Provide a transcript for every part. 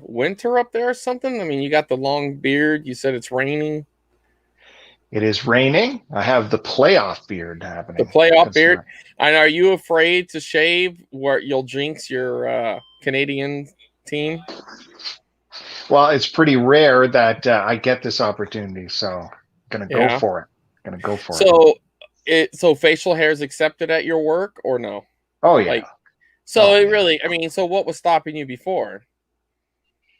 winter up there or something? I mean, you got the long beard. You said it's raining. It is raining. I have the playoff beard The happening. playoff That's beard. right. And are you afraid to shave where you'll jinx your Canadian team? Well, it's pretty rare that I get this opportunity, so I'm gonna go Yeah. for it. Gonna go for it. So facial hair is accepted at your work or no? Oh yeah. Like, so Oh it yeah. really, I mean, so what was stopping you before?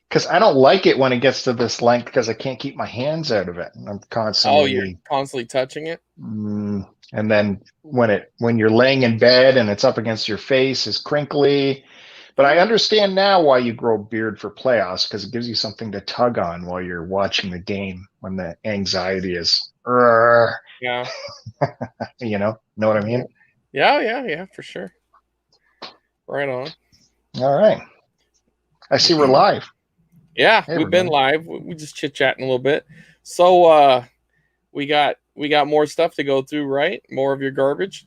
Because I don't like it when it gets to this length because I can't keep my hands out of it. I'm Oh, you're constantly, constantly touching it. and then when you're laying in bed and it's up against your face, is crinkly. But I understand now why you grow a beard for playoffs because it gives you something to tug on while you're watching the game when the anxiety is, Yeah. know what I mean? Yeah, for sure. Right on. All right. I see we're live. Yeah, Hey, we've been everybody. live. We just chit chatting a little bit. So we got more stuff to go through, right? More of your garbage.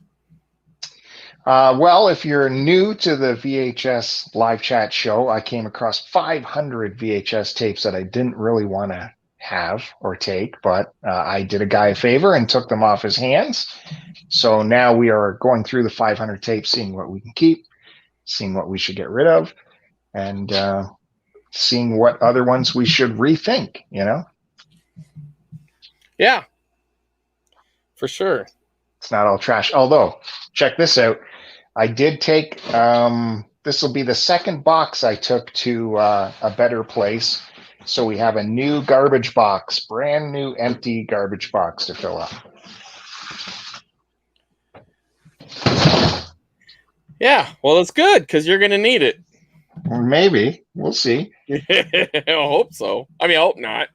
Well, if you're new to the VHS live chat show, I came across 500 VHS tapes that I didn't really want to have or take, but I did a guy a favor and took them off his hands. So now we are going through the 500 tapes, seeing what we can keep, seeing what we should get rid of, and seeing what other ones we should rethink, Yeah, for sure. It's not all trash. Although, check this out. I did take, this will be the second box I took to a better place. So we have a new garbage box, brand new empty garbage box to fill up. Yeah, well, it's good because you're gonna need it. Maybe. We'll see. I hope so. I mean, I hope not.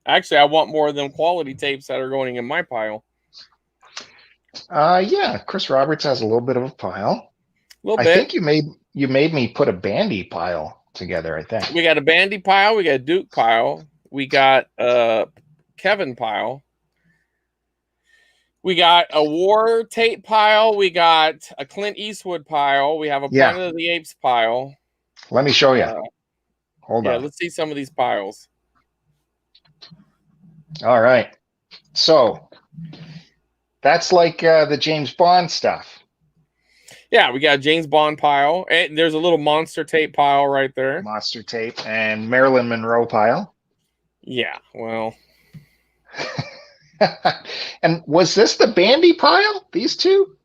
Actually, I want more of them quality tapes that are going in my pile. Yeah, Chris Roberts has a little bit of a pile. A little I bit. think you made me put a bandy pile together, I think. We got a Bandy pile. We got a Duke pile. We got a Kevin pile. We got a War tape pile. We got a Clint Eastwood pile. We have a Yeah. Planet of the Apes pile. Let me show you. Hold Yeah, on. let's see some of these piles. All right. So that's like the James Bond stuff. Yeah, we got a James Bond pile. And there's a little monster tape pile right there. Monster tape and Marilyn Monroe pile. Yeah, well. And was this the Bandy pile? These two?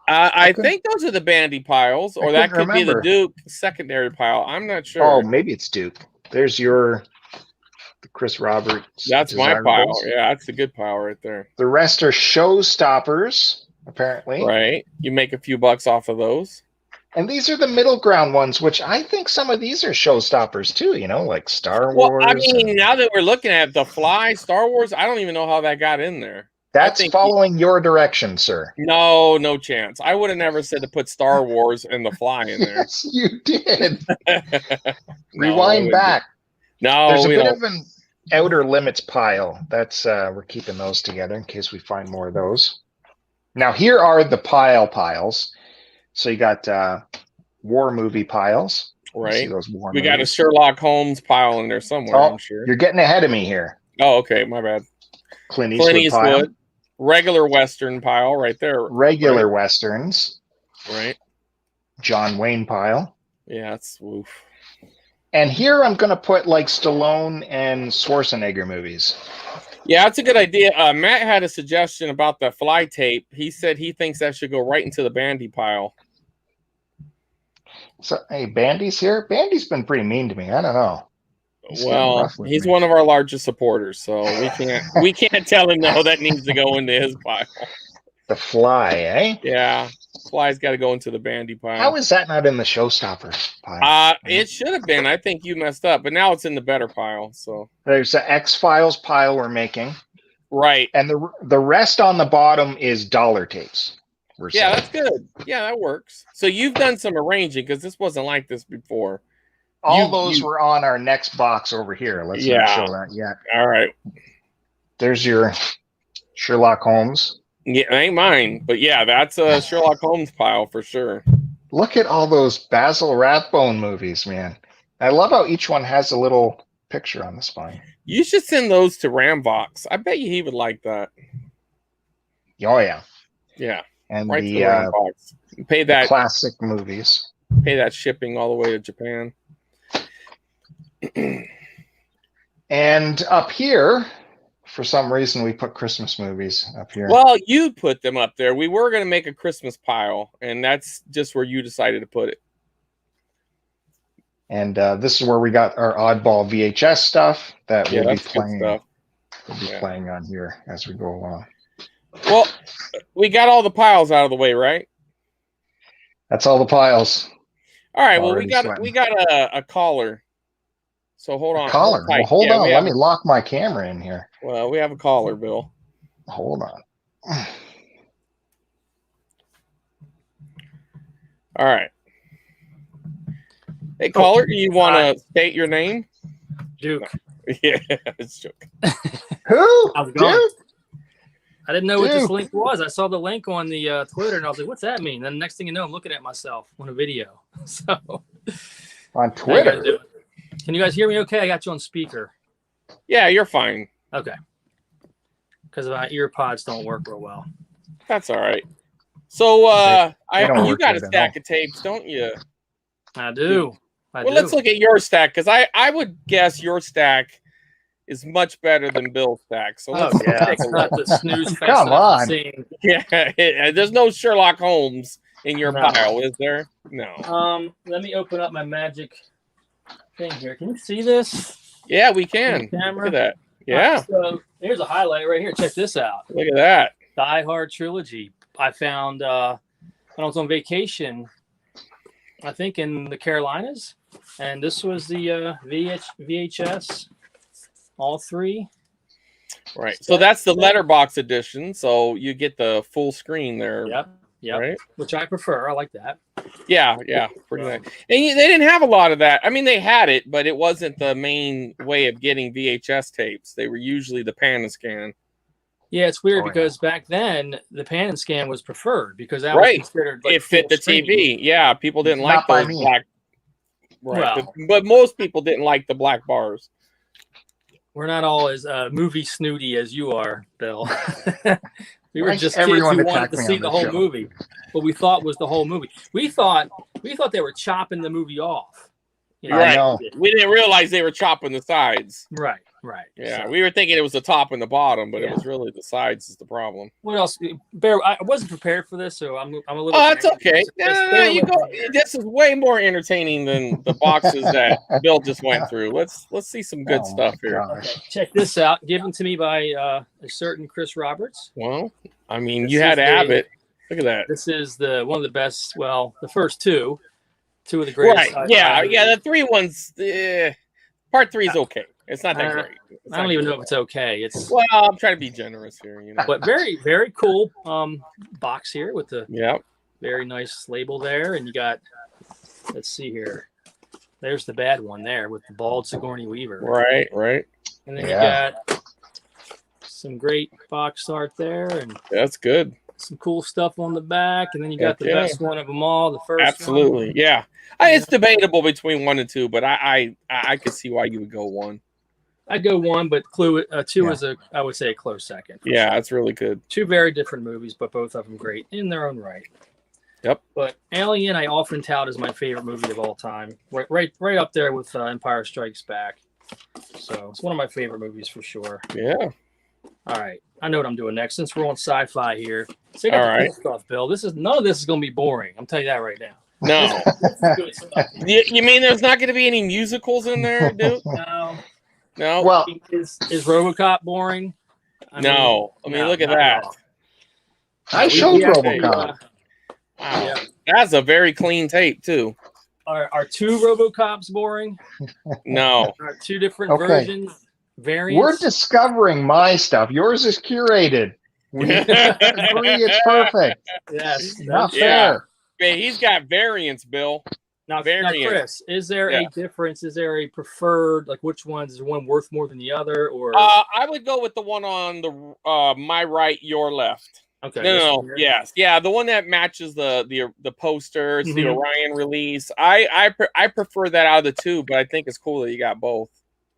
I think those are the Bandy piles, or that could be the Duke secondary pile. I'm not sure. Oh, maybe it's Duke. There's the Chris Roberts. That's my pile. Yeah, that's a good pile right there. The rest are showstoppers, apparently. Right. You make a few bucks off of those. And these are the middle ground ones, which I think some of these are showstoppers too, like Star Wars. Well, I mean, now that we're looking at The Fly, Star Wars, I don't even know how that got in there. That's following your direction, sir. No chance. I would have never said to put Star Wars and The Fly in there. Yes, you did. Rewind back. No, there's a bit of an Outer Limits pile. That's we're keeping those together in case we find more of those. Now here are the piles. So you got war movie piles. Right. Those war we movies. Got a Sherlock Holmes pile in there somewhere, I'm sure. You're getting ahead of me here. Oh, okay. My bad. Clint Eastwood pile. Regular Western pile right there. Regular Westerns. Right. John Wayne pile. Yeah, it's woof. And here I'm going to put like Stallone and Schwarzenegger movies. Yeah, that's a good idea. Matt had a suggestion about the Fly tape. He said he thinks that should go right into the Bandy pile. So, hey, Bandy's here. Bandy's been pretty mean to me. I don't know. He's one of our largest supporters, so we can't tell him no. That needs to go into his pile. The Fly, eh? Yeah, Fly's got to go into the Bandy pile. How is that not in the Showstopper pile? It should have been. I think you messed up, but now it's in the better pile. So there's the X-Files pile we're making, right? And the rest on the bottom is dollar tapes. Yeah, that's good. Yeah, that works. So you've done some arranging because this wasn't like this before. All those were on our next box over here. Let's not show that yet. All right. There's your Sherlock Holmes. Yeah, it ain't mine, but yeah, that's a Sherlock Holmes pile for sure. Look at all those Basil Rathbone movies, man. I love how each one has a little picture on the spine. You should send those to Ramvox. I bet you he would like that. Oh yeah. Yeah. And Right to the Ramvox. Pay the that classic movies. Pay that shipping all the way to Japan. And up here, for some reason, we put Christmas movies up here. Well, you put them up there. We were going to make a Christmas pile, and that's just where you decided to put it. And this is where we got our oddball VHS stuff that we'll be playing. We'll be playing on here as we go along. Well, we got all the piles out of the way, right? That's all the piles. All right. Well, we got a caller. So hold on. Caller. Well, hold on. Let me lock my camera in here. Well, we have a caller, Bill. Hold on. All right. Hey, caller, do you want to state your name? Duke. Yeah, it's joking. Who? Duke? I didn't know what this link was. I saw the link on the Twitter, and I was like, what's that mean? Then the next thing you know, I'm looking at myself on a video. So on Twitter. Can you guys hear me okay? I got you on speaker. Yeah, you're fine. Okay. Because my ear pods don't work real well. That's all right. So you got a stack of tapes, don't you? I do. Let's look at your stack, because I would guess your stack is much better than Bill's stack. So let's take a look. The snooze fest. Come on. Yeah, there's no Sherlock Holmes in your pile, is there? No. Let me open up my magic thing here. Can you see this? Yeah, we can. Look at that. Yeah. So here's a highlight right here. Check this out. Look at that. Die Hard trilogy. I found when I was on vacation, I think in the Carolinas, and this was the VHS, all three. Right. So that's the letterbox edition. So you get the full screen there. Yep. Right? Which I prefer. I like that. Yeah. Pretty nice. And they didn't have a lot of that. I mean, they had it, but it wasn't the main way of getting VHS tapes. They were usually the pan and scan. Yeah, it's weird because back then the pan and scan was preferred because that was considered like it fit the screen. TV. Yeah, people didn't like those black. Right, well, but most people didn't like the black bars. We're not all as movie snooty as you are, Bill. We were just kids who wanted to see the whole movie. What we thought was the whole movie. We thought they were chopping the movie off. You know? Right. We didn't realize they were chopping the sides. Right. Yeah, so we were thinking it was the top and the bottom, but it was really the sides is the problem. What else? Bear, I wasn't prepared for this, so I'm a little. Oh, that's okay. No, you go. This is way more entertaining than the boxes that Bill just went through. Let's see some good stuff here. Okay, check this out. Given to me by a certain Chris Roberts. Well, I mean, you had to have it. Look at that. This is one of the best. Well, the first two of the greatest. Right. Yeah. The three ones. Part 3 is okay. It's not that great. I don't even know if it's okay. Well, I'm trying to be generous here, But very, very cool box here with the very nice label there, and you got. Let's see here. There's the bad one there with the bald Sigourney Weaver. Right. And then you got some great box art there, and that's good. Some cool stuff on the back, and then you got the best one of them all. The first. Absolutely, one. Yeah. It's debatable between 1 and 2, but I could see why you would go 1. I'd go 1, but 2 is I would say a close second. Yeah, that's really good. 2 very different movies, but both of them great in their own right. Yep. But Alien, I often tout as my favorite movie of all time. Right up there with Empire Strikes Back. So it's one of my favorite movies for sure. Yeah. All right. I know what I'm doing next. Since we're on sci-fi here, all right, stuff, Bill. None of this is going to be boring. I'm telling you that right now. No. You mean there's not going to be any musicals in there, dude? No. Well, is RoboCop boring? I mean, look at that. I showed RoboCop. Wow. That's a very clean tape too. Are 2 RoboCops boring? No. Are 2 different versions? Variants? We're discovering my stuff. Yours is curated. It's perfect. Yes. Not fair. He's got variants, Bill. Now, Chris, is there a difference? Is there a preferred, like which ones? Is one worth more than the other? Or I would go with the one on the my right, your left. Okay. No, yes, yeah, the one that matches the poster. It's the Orion release. I prefer that out of the two, but I think it's cool that you got both.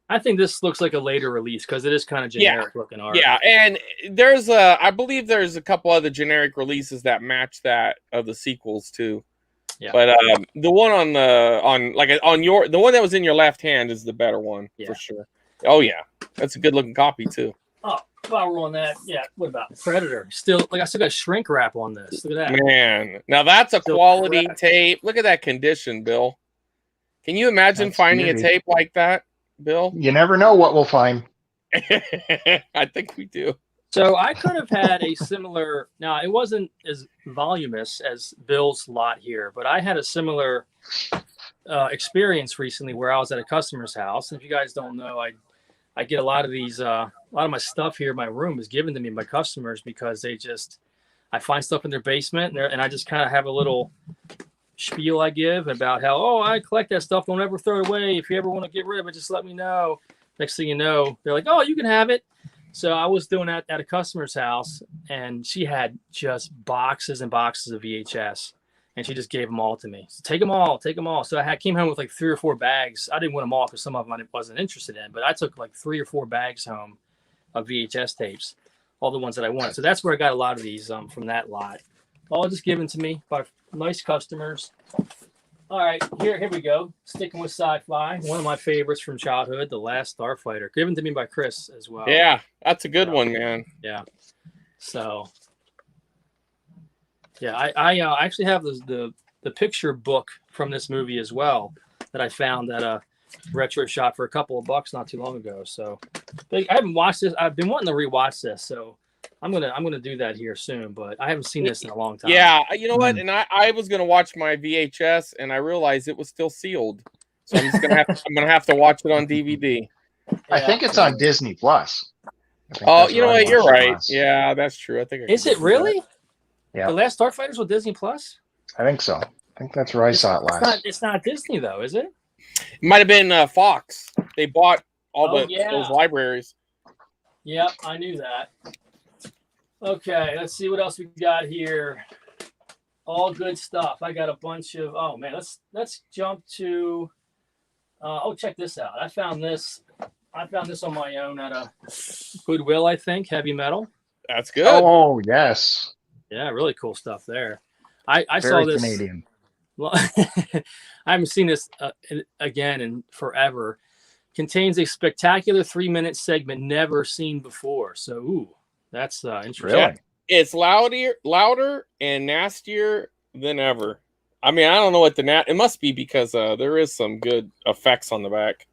I think this looks like a later release because it is kind of generic looking art. Yeah, and I believe there's a couple other generic releases that match that of the sequels too. Yeah. But the one the one that was in your left hand is the better one for sure. Oh yeah, that's a good looking copy too. Oh, while we're on that, what about Predator? Still I still got shrink wrap on this. Look at that. Man, now that's a quality tape. Look at that condition, Bill. Can you imagine finding a tape like that, Bill? You never know what we'll find. I think we do. So I could have had a similar. Now it wasn't as voluminous as Bill's lot here, but I had a similar experience recently where I was at a customer's house. And if you guys don't know, I get a lot of these. A lot of my stuff here in my room is given to me by customers because I find stuff in their basement and I just kind of have a little spiel I give about how, I collect that stuff. Don't ever throw it away. If you ever want to get rid of it, just let me know. Next thing you know, they're like, oh, you can have it. So I was doing that at a customer's house and she had just boxes and boxes of VHS and she just gave them all to me. So take them all. So I came home with like 3 or 4 bags. I didn't want them all because some of them I wasn't interested in, but I took like 3 or 4 bags home of VHS tapes, all the ones that I wanted. So that's where I got a lot of these from that lot. All just given to me by nice customers. All right, here we go. Sticking with sci-fi, one of my favorites from childhood, The Last Starfighter, given to me by Chris as well. Yeah, that's a good one, man. Yeah. So, yeah, I actually have the picture book from this movie as well that I found at a retro shop for a couple of bucks not too long ago. So, I haven't watched this. I've been wanting to rewatch this, so I'm gonna do that here soon, but I haven't seen this in a long time. Yeah, you know what? And I was gonna watch my VHS, and I realized it was still sealed, so I'm gonna have to watch it on DVD. I think it's on Disney Plus. Oh, you know what? You're right. Yeah, that's true. I think. Is it really? Yeah. The Last Starfighter's with Disney Plus? I think so. I think that's where I saw it last. It's not Disney though, is it? It might have been Fox. They bought all those libraries. Yep, I knew that. Okay, let's see what else we got here. All good stuff. I got a bunch of. Oh man, let's jump to. Check this out. I found this on my own at a Goodwill. I think Heavy Metal. That's good. Oh yes. Yeah, really cool stuff there. I Very saw this. Canadian. I haven't seen this again in forever. Contains a spectacular 3-minute segment never seen before. So, that's interesting. Really? It's louder and nastier than ever. I mean, I don't know what it must be because there is some good effects on the back.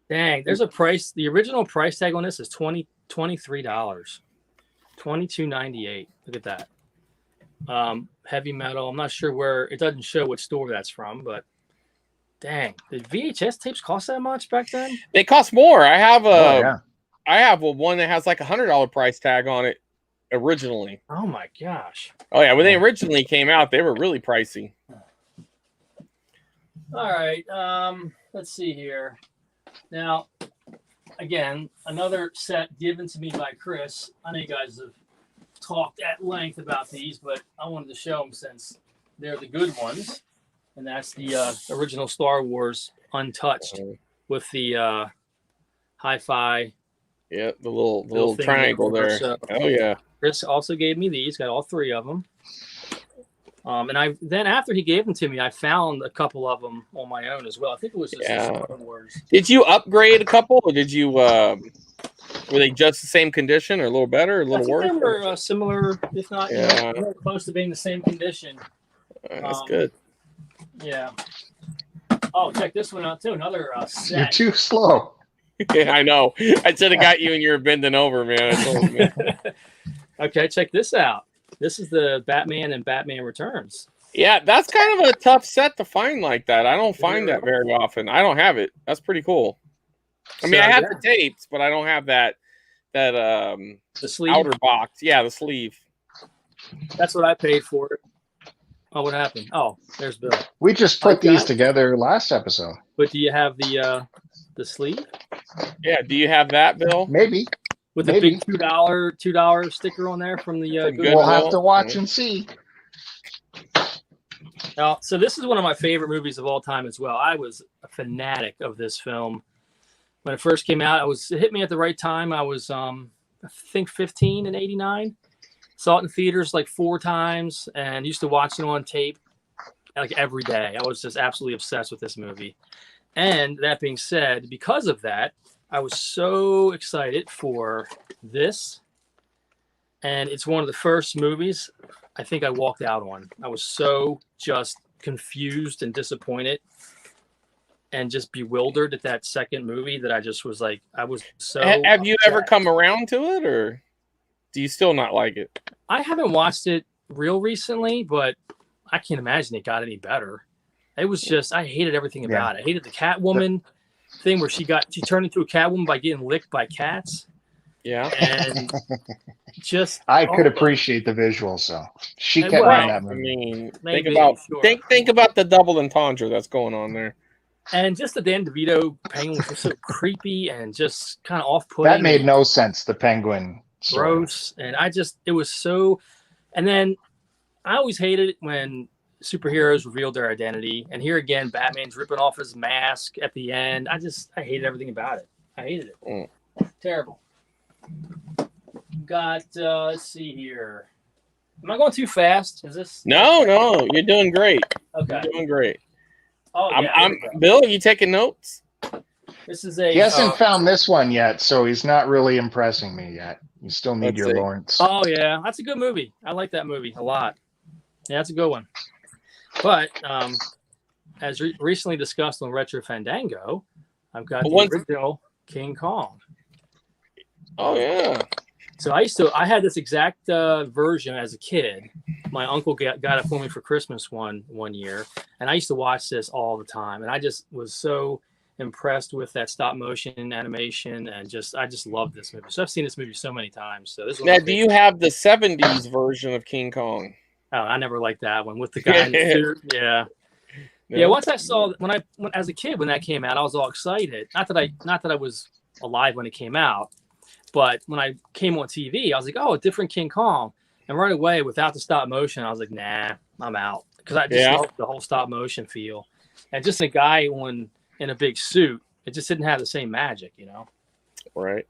Dang, there's a price. The original price tag on this is $23, $22.98. Look at that. Heavy Metal. I'm not sure where. It doesn't show what store that's from, but dang, did VHS tapes cost that much back then? They cost more. I have one that has like $100 price tag on it originally. Oh my gosh. Oh yeah, when they originally came out, they were really pricey. All right. Let's see here. Now, again, another set given to me by Chris. I know you guys have talked at length about these, but I wanted to show them since they're the good ones. And that's the original Star Wars Untouched with the hi-fi. Yeah, the little triangle there. So, oh yeah. Chris also gave me these. Got all 3 of them. And then after he gave them to me, I found a couple of them on my own as well. I think it was just Star Wars. Did you upgrade a couple, or did you? Were they just the same condition, or a little better, or a little worse? They were similar, if not more close to being the same condition. That's good. Yeah. Oh, check this one out too. Another set. You're too slow. Yeah, I know. I should have got you and you were bending over, man. Okay, check this out. This is the Batman and Batman Returns. Yeah, that's kind of a tough set to find like that. I don't find that very often. I don't have it. That's pretty cool. I mean, I have the tapes, but I don't have that the sleeve outer box. Yeah, the sleeve. That's what I paid for it. Oh, what happened? Oh, there's Bill. We just put these together last episode. But do you have the sleeve? Yeah, do you have that, Bill? Maybe. with the big $2 sticker on there from the Goodwill. We'll have to watch and see. So this is one of my favorite movies of all time as well. I was a fanatic of this film when it first came out. It hit me at the right time. I was I think 15 in '89. Saw it in theaters like 4 times and used to watch it on tape like every day. I was just absolutely obsessed with this movie. And that being said, because of that, I was so excited for this. And it's one of the first movies I think I walked out on. I was so just confused and disappointed and just bewildered at that second movie that I just was like, I was so. Have you ever come around to it, or do you still not like it? I haven't watched it real recently, but I can't imagine it got any better. It was just, I hated everything about it. I hated the Catwoman thing where she turned into a Catwoman by getting licked by cats. Yeah. And just I could appreciate the visuals, so she kept me in that movie. I mean, think about the double entendre that's going on there. And just the Dan DeVito penguin was so creepy and just kind of off-putting. That made no sense, the penguin. Gross. And it was so, and then I always hated it when superheroes revealed their identity. And here again, Batman's ripping off his mask at the end. I hated everything about it. I hated it. Terrible. Got let's see here. Am I going too fast? Is this? No, you're doing great. Okay, you're doing great. Oh, yeah, Bill, are you taking notes? This is He hasn't found this one yet, so he's not really impressing me yet. You still need your Lawrence. Oh yeah, that's a good movie. I like that movie a lot. Yeah, that's a good one. But as recently discussed on Retro Fandango, I've got the original King Kong. Oh yeah. So I had this exact version as a kid. My uncle got it for me for Christmas one year, and I used to watch this all the time. And I just was so impressed with that stop motion animation, and I just love this movie. So I've seen this movie so many times. So this. Now, do you have the '70s version of King Kong? Oh, I never liked that one with the guy in the suit. Yeah. Yeah. Once I saw as a kid when that came out, I was all excited. Not that I was alive when it came out. But when I came on TV, I was like, oh, a different King Kong. And right away, without the stop motion, I was like, nah, I'm out. Because I just loved the whole stop motion feel. And just a guy in a big suit, it just didn't have the same magic, you know? Right.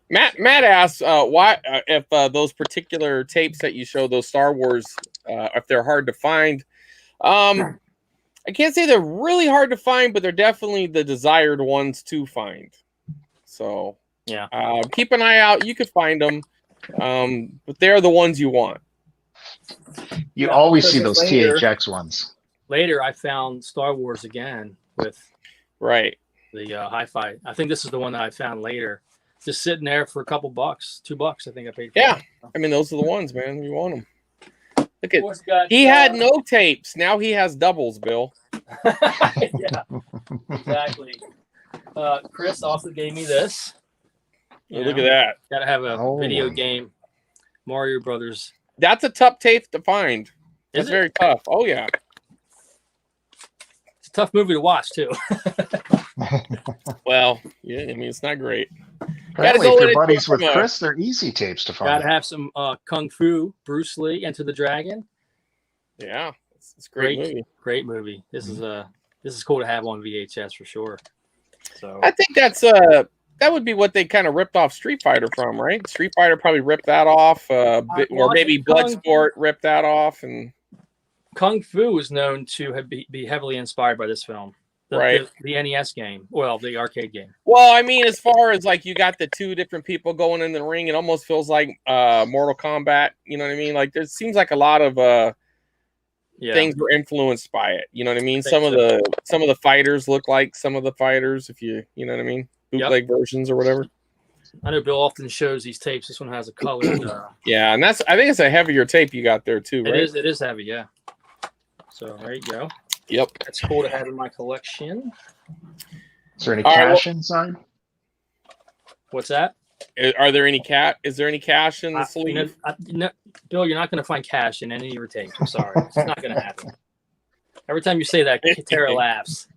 Matt asks why if those particular tapes that you show, those Star Wars, if they're hard to find. I can't say they're really hard to find, but they're definitely the desired ones to find. So... yeah. Keep an eye out. You could find them, but they're the ones you want. You always see those THX ones. Later, I found Star Wars again with the hi-fi. I think this is the one that I found later. Just sitting there for a couple bucks, $2. I think I paid for. Yeah, I mean those are the ones, man. You want them. Look at he had no tapes. Now he has doubles, Bill. Yeah, exactly. Chris also gave me this. Look at that. Gotta have a video game. Mario Brothers. That's a tough tape to find. It's very tough. Oh, yeah. It's a tough movie to watch, too. Well, yeah, I mean, it's not great. Apparently, if you're buddies with Chris, they're easy tapes to find. Gotta have some Kung Fu, Bruce Lee, Enter the Dragon. Yeah, it's a great movie. Great movie. This is cool to have on VHS for sure. So I think that would be what they kind of ripped off Street Fighter from, right? Street Fighter probably ripped that off, or maybe Bloodsport ripped that off. And Kung Fu is known to be heavily inspired by this film, the NES game, the arcade game. Well, I mean, as far as like you got the two different people going in the ring, it almost feels like Mortal Kombat. You know what I mean? Like there seems like a lot of things were influenced by it. You know what I mean? Some of the fighters look like some of the fighters, if you know what I mean. Bootleg versions or whatever. I know Bill often shows these tapes. This one has a colored. Yeah, and I think it's a heavier tape you got there too, right? It is heavy, yeah. So there you go. Yep. That's cool to have in my collection. Is there any cash inside? What's that? Are there any Is there any cash in the sleeve? No, Bill, you're not going to find cash in any of your tapes. I'm sorry. It's not going to happen. Every time you say that, Tara laughs.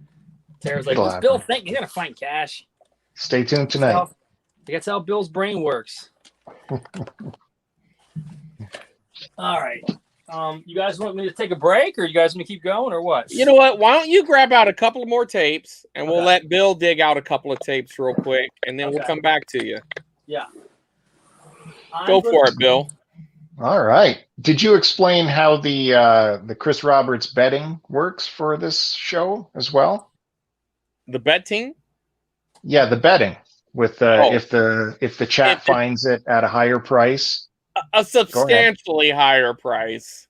Tara's like, "What's Bill think? You're going to find cash." Stay tuned tonight. That's how Bill's brain works. All right. You guys want me to take a break, or you guys want to keep going, or what? You know what? Why don't you grab out a couple of more tapes, and we'll let Bill dig out a couple of tapes real quick, and then we'll come back to you. Yeah. Go for it, Bill. All right. Did you explain how the Chris Roberts betting works for this show as well? The betting? Yeah, the betting with if the chat finds it at a higher price, a substantially higher price.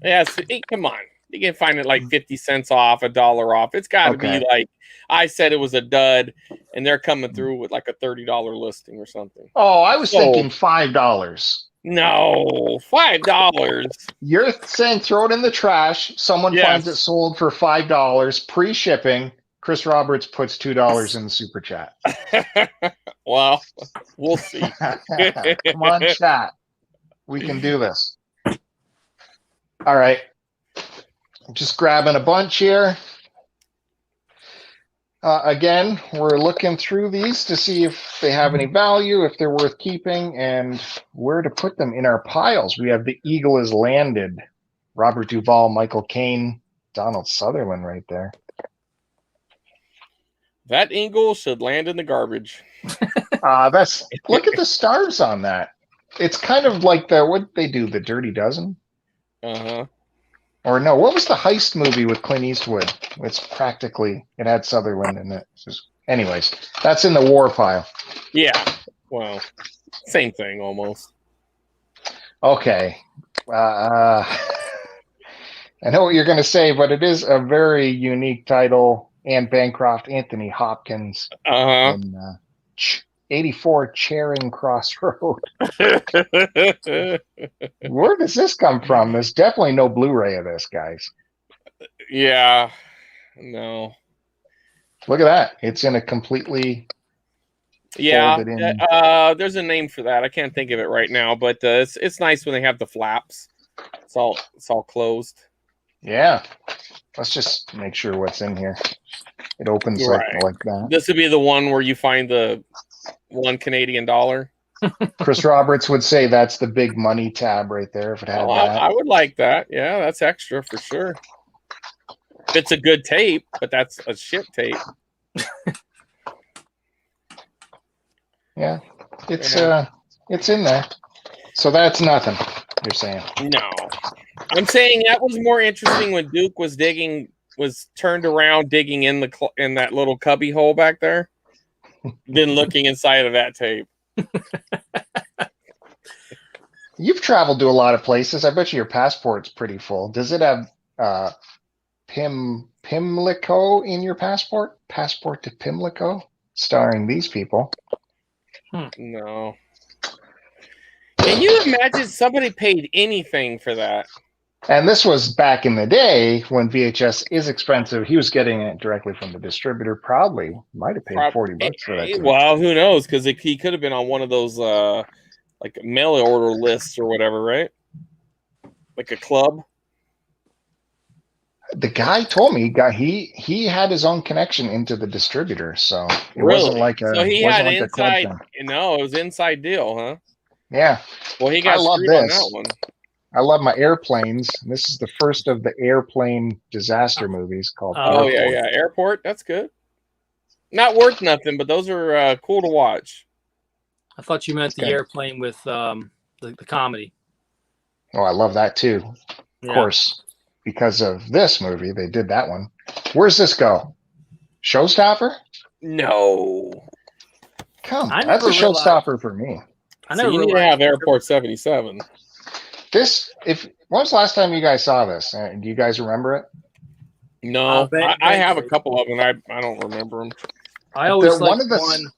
Yes, come on. You can find it like 50 cents off, $1 off. It's got to be like, I said it was a dud, and they're coming through with like a $30 listing or something. Oh, I was thinking $5. No, $5. You're saying throw it in the trash. Someone finds it sold for $5, pre-shipping. Chris Roberts puts $2 in the super chat. Well, we'll see. Come on, chat. We can do this. All right. I'm just grabbing a bunch here. Again, we're looking through these to see if they have any value, if they're worth keeping, and where to put them in our piles. We have The Eagle Has Landed. Robert Duvall, Michael Caine, Donald Sutherland right there. That eagle should land in the garbage. Look at the stars on that. It's kind of like what they do, The Dirty Dozen. Uh-huh. Or no, what was the heist movie with Clint Eastwood? It had Sutherland in it. Anyways, that's in the war pile. Yeah. Well, same thing almost. Okay. I know what you're going to say, but it is a very unique title. Anne Bancroft, Anthony Hopkins. Uh-huh. In 84 Charing Cross Road. Where does this come from? There's definitely no Blu-ray of this, guys. Yeah. No. Look at that. It's in a completely folded in. There's a name for that. I can't think of it right now, but it's nice when they have the flaps. It's all closed. Yeah. Let's just make sure what's in here. It opens like that. This would be the one where you find the $1 Canadian. Chris Roberts would say that's the big money tab right there if it had that. I would like that. Yeah, that's extra for sure. It's a good tape, but that's a shit tape. Yeah, it's in there. So that's nothing, you're saying? No. I'm saying that was more interesting when Duke was turned around digging in that little cubby hole back there than looking inside of that tape. You've traveled to a lot of places. I bet you your passport's pretty full. Does it have Pimlico in your passport? Passport to Pimlico? Starring these people. No. Can you imagine somebody paid anything for that? And this was back in the day when VHS is expensive. He was getting it directly from the distributor. Probably might have paid $40 for that. Well, who knows? Because he could have been on one of those like mail order lists or whatever, right? Like a club. The guy told me he had his own connection into the distributor, so it wasn't like a. So he had like inside. No, it was inside deal, huh? Yeah. Well, he got screwed on that one. I love my airplanes. This is the first of the airplane disaster movies called. Airport. Yeah, Airport. That's good. Not worth nothing, but those are cool to watch. I thought you meant the airplane with the comedy. Oh, I love that too. Of course, because of this movie, they did that one. Where's this go? Showstopper? No. That's a showstopper for me. You need to have Airport 77. When was the last time you guys saw this? Do you guys remember it? No, I have a couple of them. I don't remember them. I always liked one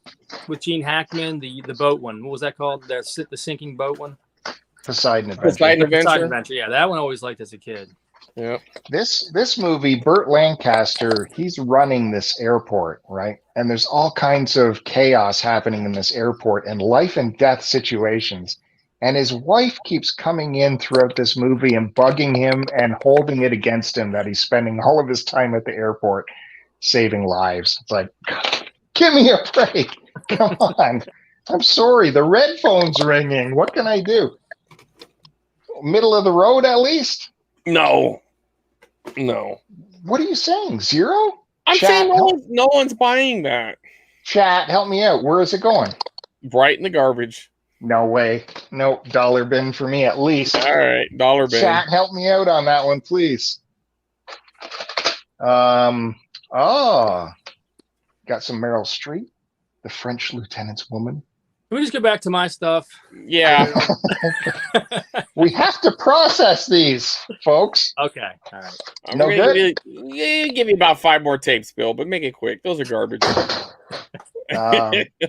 with Gene Hackman, the boat one. What was that called? The sinking boat one? Poseidon Adventure. Poseidon Adventure. Yeah, that one I always liked as a kid. Yeah. This movie, Burt Lancaster, he's running this airport, right? And there's all kinds of chaos happening in this airport and life and death situations. And his wife keeps coming in throughout this movie and bugging him and holding it against him that he's spending all of his time at the airport saving lives. It's like, give me a break. Come on. I'm sorry. The red phone's ringing. What can I do? Middle of the road, at least? No. What are you saying? Zero? I'm saying no one's buying that. Chat, help me out. Where is it going? Right in the garbage. No way. Nope. Dollar bin for me, at least. All right. Dollar bin. Chat, help me out on that one, please. Got some Meryl Streep, the French lieutenant's woman. Can we just get back to my stuff? Yeah. We have to process these, folks. Okay. All right. No good? Give you about 5 more tapes, Bill, but make it quick. Those are garbage.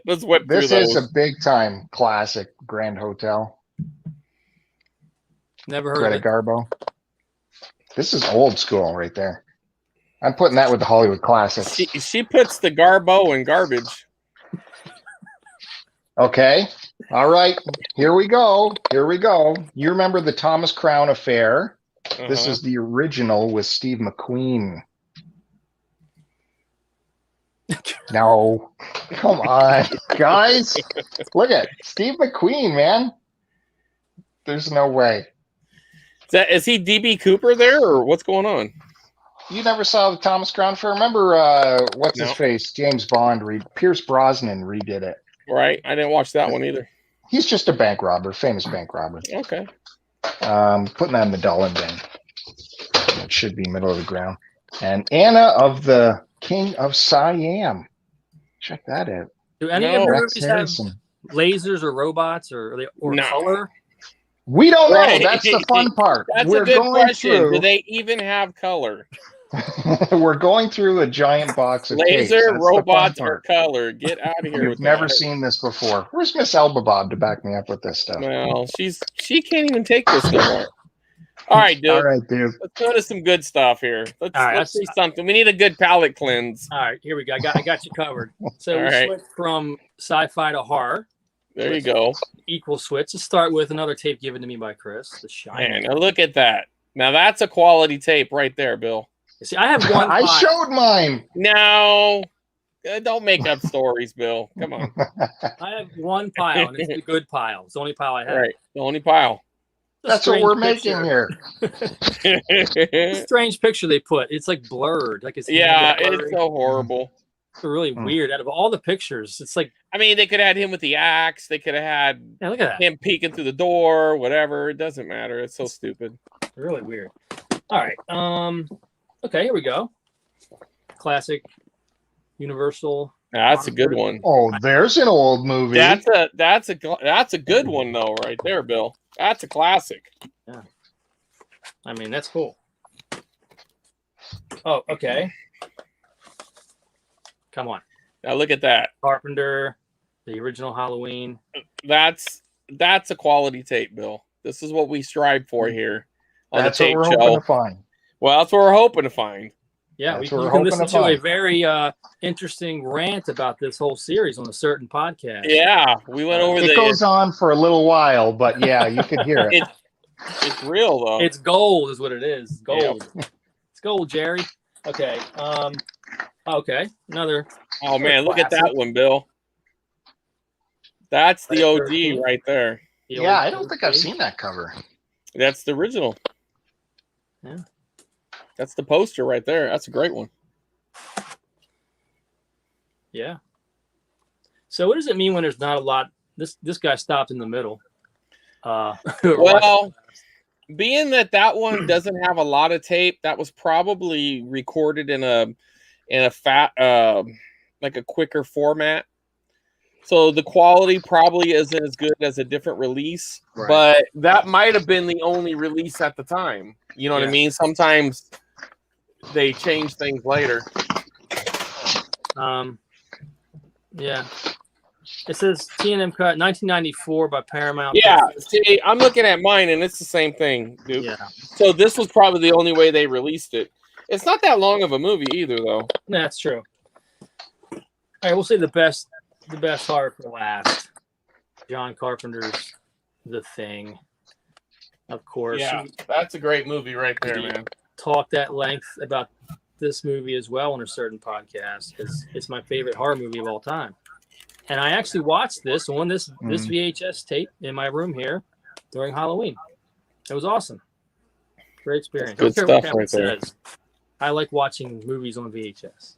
Let's whip through This those. is a big-time classic, Grand Hotel. Never heard Greta of it. Garbo. This is old school right there. I'm putting that with the Hollywood classics. She puts the Garbo in garbage. Okay. All right. Here we go. You remember the Thomas Crown Affair? This is the original with Steve McQueen. No. Come on, guys. Look at Steve McQueen, man. There's no way. Is he DB Cooper there, or what's going on? You never saw the Thomas Crown Affair? Remember, what's his face? James Bond. Pierce Brosnan redid it. Right. I didn't watch that one either. He's just a bank robber, famous bank robber. Okay. Putting that in the dollar bin. It should be middle of the ground. And Anna of the King of Siam. Check that out. Do any of your movies have Harrison. lasers or robots or No. color? We don't know. Right. That's the fun part. That's We're a good going question. through. Do they even have color? We're going through a giant box of tapes. Laser, That's robots, the fun or part. color? Get out of here We've with never that. seen this before. Where's Miss Elba Bob to back me up with this stuff? Well, she can't even take this no more. All right, dude. All right, dude. Let's go to some good stuff here. Let's see something. We need a good palate cleanse. All right, here we go. I got you covered. So we right. switched from sci-fi to horror. There you go. Equal switch. Let's start with another tape given to me by Chris. The Shining. Man, now look at that. Now that's a quality tape right there, Bill. See, I have one. I showed mine. No, don't make up stories, Bill. Come on. I have one pile, and it's the good pile. It's the only pile I have. Right, the only pile. That's what we're making here. It's a strange picture they put. It's like blurred. Like it's it's so horrible. It's really weird. Out of all the pictures, it's like, I mean, they could have had him with the axe. They could have had look at that. him peeking through the door. Whatever. It doesn't matter. It's so stupid. Really weird. All right. Okay, here we go. Classic Universal. That's a good one. Oh, there's an old movie. That's a good one though, right there, Bill. That's a classic. Yeah. I mean, that's cool. Oh, okay. Come on. Now look at that. Carpenter, the original Halloween. That's a quality tape, Bill. This is what we strive for here on That's the tape what we're show. hoping to find. Well, that's what we're hoping to find. Yeah, That's you what we're can hoping listen to to a find. very interesting rant about this whole series on a certain podcast. Yeah, we went over It goes on for a little while, but yeah, you could hear it. It's real though. It's gold, is what it is. Gold. Yep. It's gold, Jerry. Okay. Okay. Another. Oh man, look at that one, Bill. That's the OG right there. Yeah, I don't think I've seen that cover. That's the original. Yeah. That's the poster right there. That's a great one. Yeah. So what does it mean when there's not a lot? This guy stopped in the middle. Well, being that one doesn't have a lot of tape, that was probably recorded in a fat like a quicker format. So the quality probably isn't as good as a different release, Right. but that might have been the only release at the time. You know what I mean? Sometimes they change things later. Yeah. It says T&M cut 1994 by Paramount. Yeah, see, I'm looking at mine and it's the same thing, dude. Yeah. So this was probably the only way they released it. It's not that long of a movie either, though. That's true. All right, we'll say the best horror for last. John Carpenter's The Thing. Of course. Yeah, that's a great movie right there, man. Talked at length about this movie as well on a certain podcast. It's my favorite horror movie of all time. And I actually watched this on this VHS tape in my room here during Halloween. It was awesome. Great experience. Good stuff right there. Says. I like watching movies on VHS.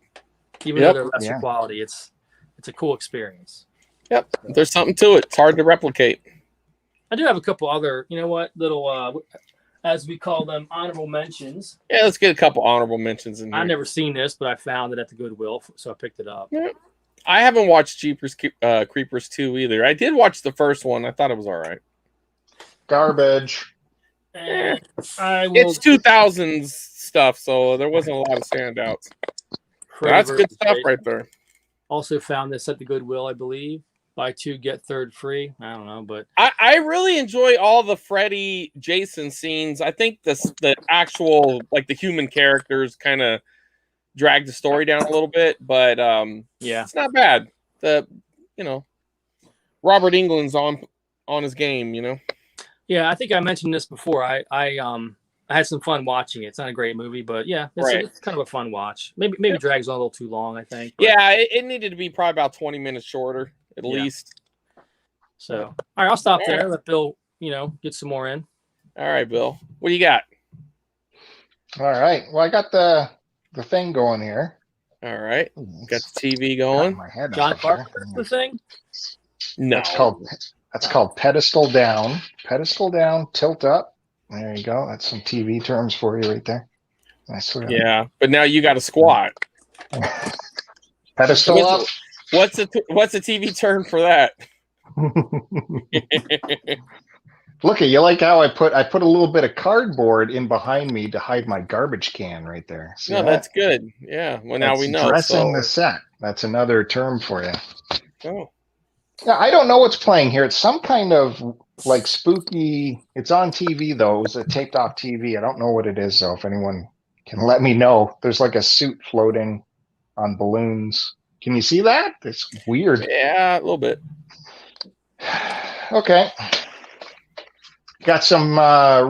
Even though they're lesser quality, it's a cool experience. Yep. There's something to it. It's hard to replicate. I do have a couple other, little, as we call them, honorable mentions. Yeah, let's get a couple honorable mentions in here. I've never seen this, but I found it at the Goodwill, so I picked it up. Yeah. I haven't watched Jeepers Creepers 2 either. I did watch the first one. I thought it was all right. Garbage. It's 2000s stuff, so there wasn't a lot of standouts. That's good stuff right there. Also found this at the Goodwill, I believe. Buy 2, get 3rd free. I don't know, but I really enjoy all the Freddy Jason scenes. I think the actual, like, the human characters kind of drag the story down a little bit, but it's not bad. Robert Englund's on his game, Yeah, I think I mentioned this before. I had some fun watching it. It's not a great movie, but it's kind of a fun watch. Maybe drags on a little too long, I think. But... Yeah, it needed to be probably about 20 minutes shorter at least. So, all right, I'll stop there. Let Bill, get some more in. All right, Bill. What do you got? All right. Well, I got the thing going here. All right. Got the TV going. My head John Carpenter's the thing? No. That's called pedestal down. Pedestal down, tilt up. There you go. That's some TV terms for you right there. Yeah, but now you got to squat. Pedestal up. What's a TV term for that? Look at you, like how I put a little bit of cardboard in behind me to hide my garbage can right there. See that? That's good. Yeah. Well, now we know. Dressing the set. That's another term for you. Oh. Yeah, I don't know what's playing here. It's some kind of like spooky. It's on TV though. It was a taped off TV. I don't know what it is though. If anyone can let me know. There's like a suit floating on balloons. Can you see that? It's weird. Yeah, a little bit. Okay. Got some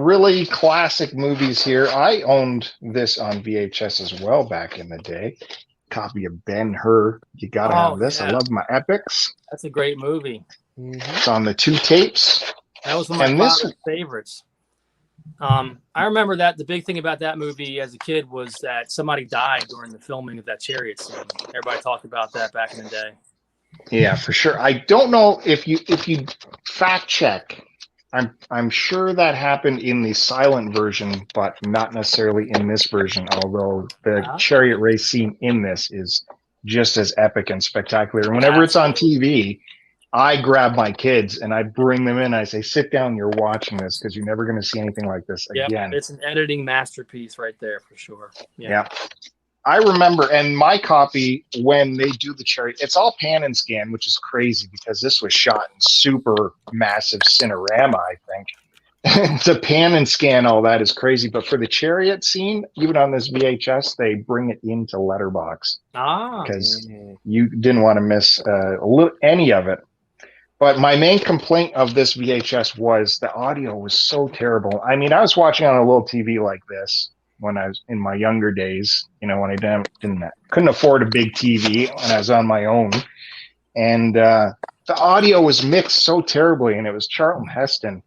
really classic movies here. I owned this on VHS as well back in the day. Copy of Ben-Hur. You got to have this. Yeah. I love my epics. That's a great movie. It's on the 2 tapes. That was one of my favorites. I remember that the big thing about that movie as a kid was that somebody died during the filming of that chariot scene. Everybody talked about that back in the day. Yeah, for sure. I don't know if you fact check. I'm sure that happened in the silent version, but not necessarily in this version. Although the chariot race scene in this is just as epic and spectacular. And whenever it's on TV, I grab my kids and I bring them in. I say, "Sit down. You're watching this because you're never going to see anything like this again." It's an editing masterpiece right there for sure. Yeah. I remember, and my copy, when they do the chariot, it's all pan and scan, which is crazy because this was shot in super massive Cinerama, I think. To pan and scan all that is crazy. But for the chariot scene, even on this VHS, they bring it into letterbox because you didn't want to miss any of it. But my main complaint of this VHS was the audio was so terrible. I mean, I was watching on a little TV like this when I was in my younger days, when I couldn't afford a big TV when I was on my own. And the audio was mixed so terribly, and it was Charlton Heston.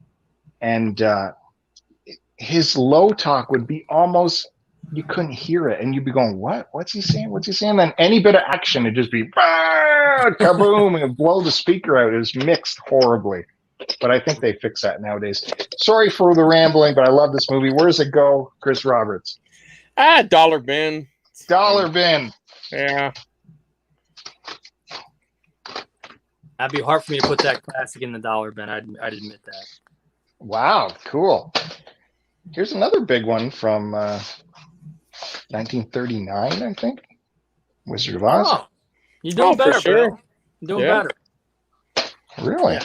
And his low talk would be almost, you couldn't hear it. And you'd be going, what's he saying? What's he saying? Then any bit of action, it'd just be, kaboom, and it'd blow the speaker out. It was mixed horribly. But I think they fix that nowadays. Sorry for the rambling, but I love this movie. Where does it go, Chris Roberts? Dollar bin. Dollar bin. Yeah. That'd be hard for me to put that classic in the dollar bin. I'd admit that. Wow, cool. Here's another big one from 1939, I think. Wizard of Oz. Oh, you're doing better, sure. Bro. You're doing better. Really? Yeah.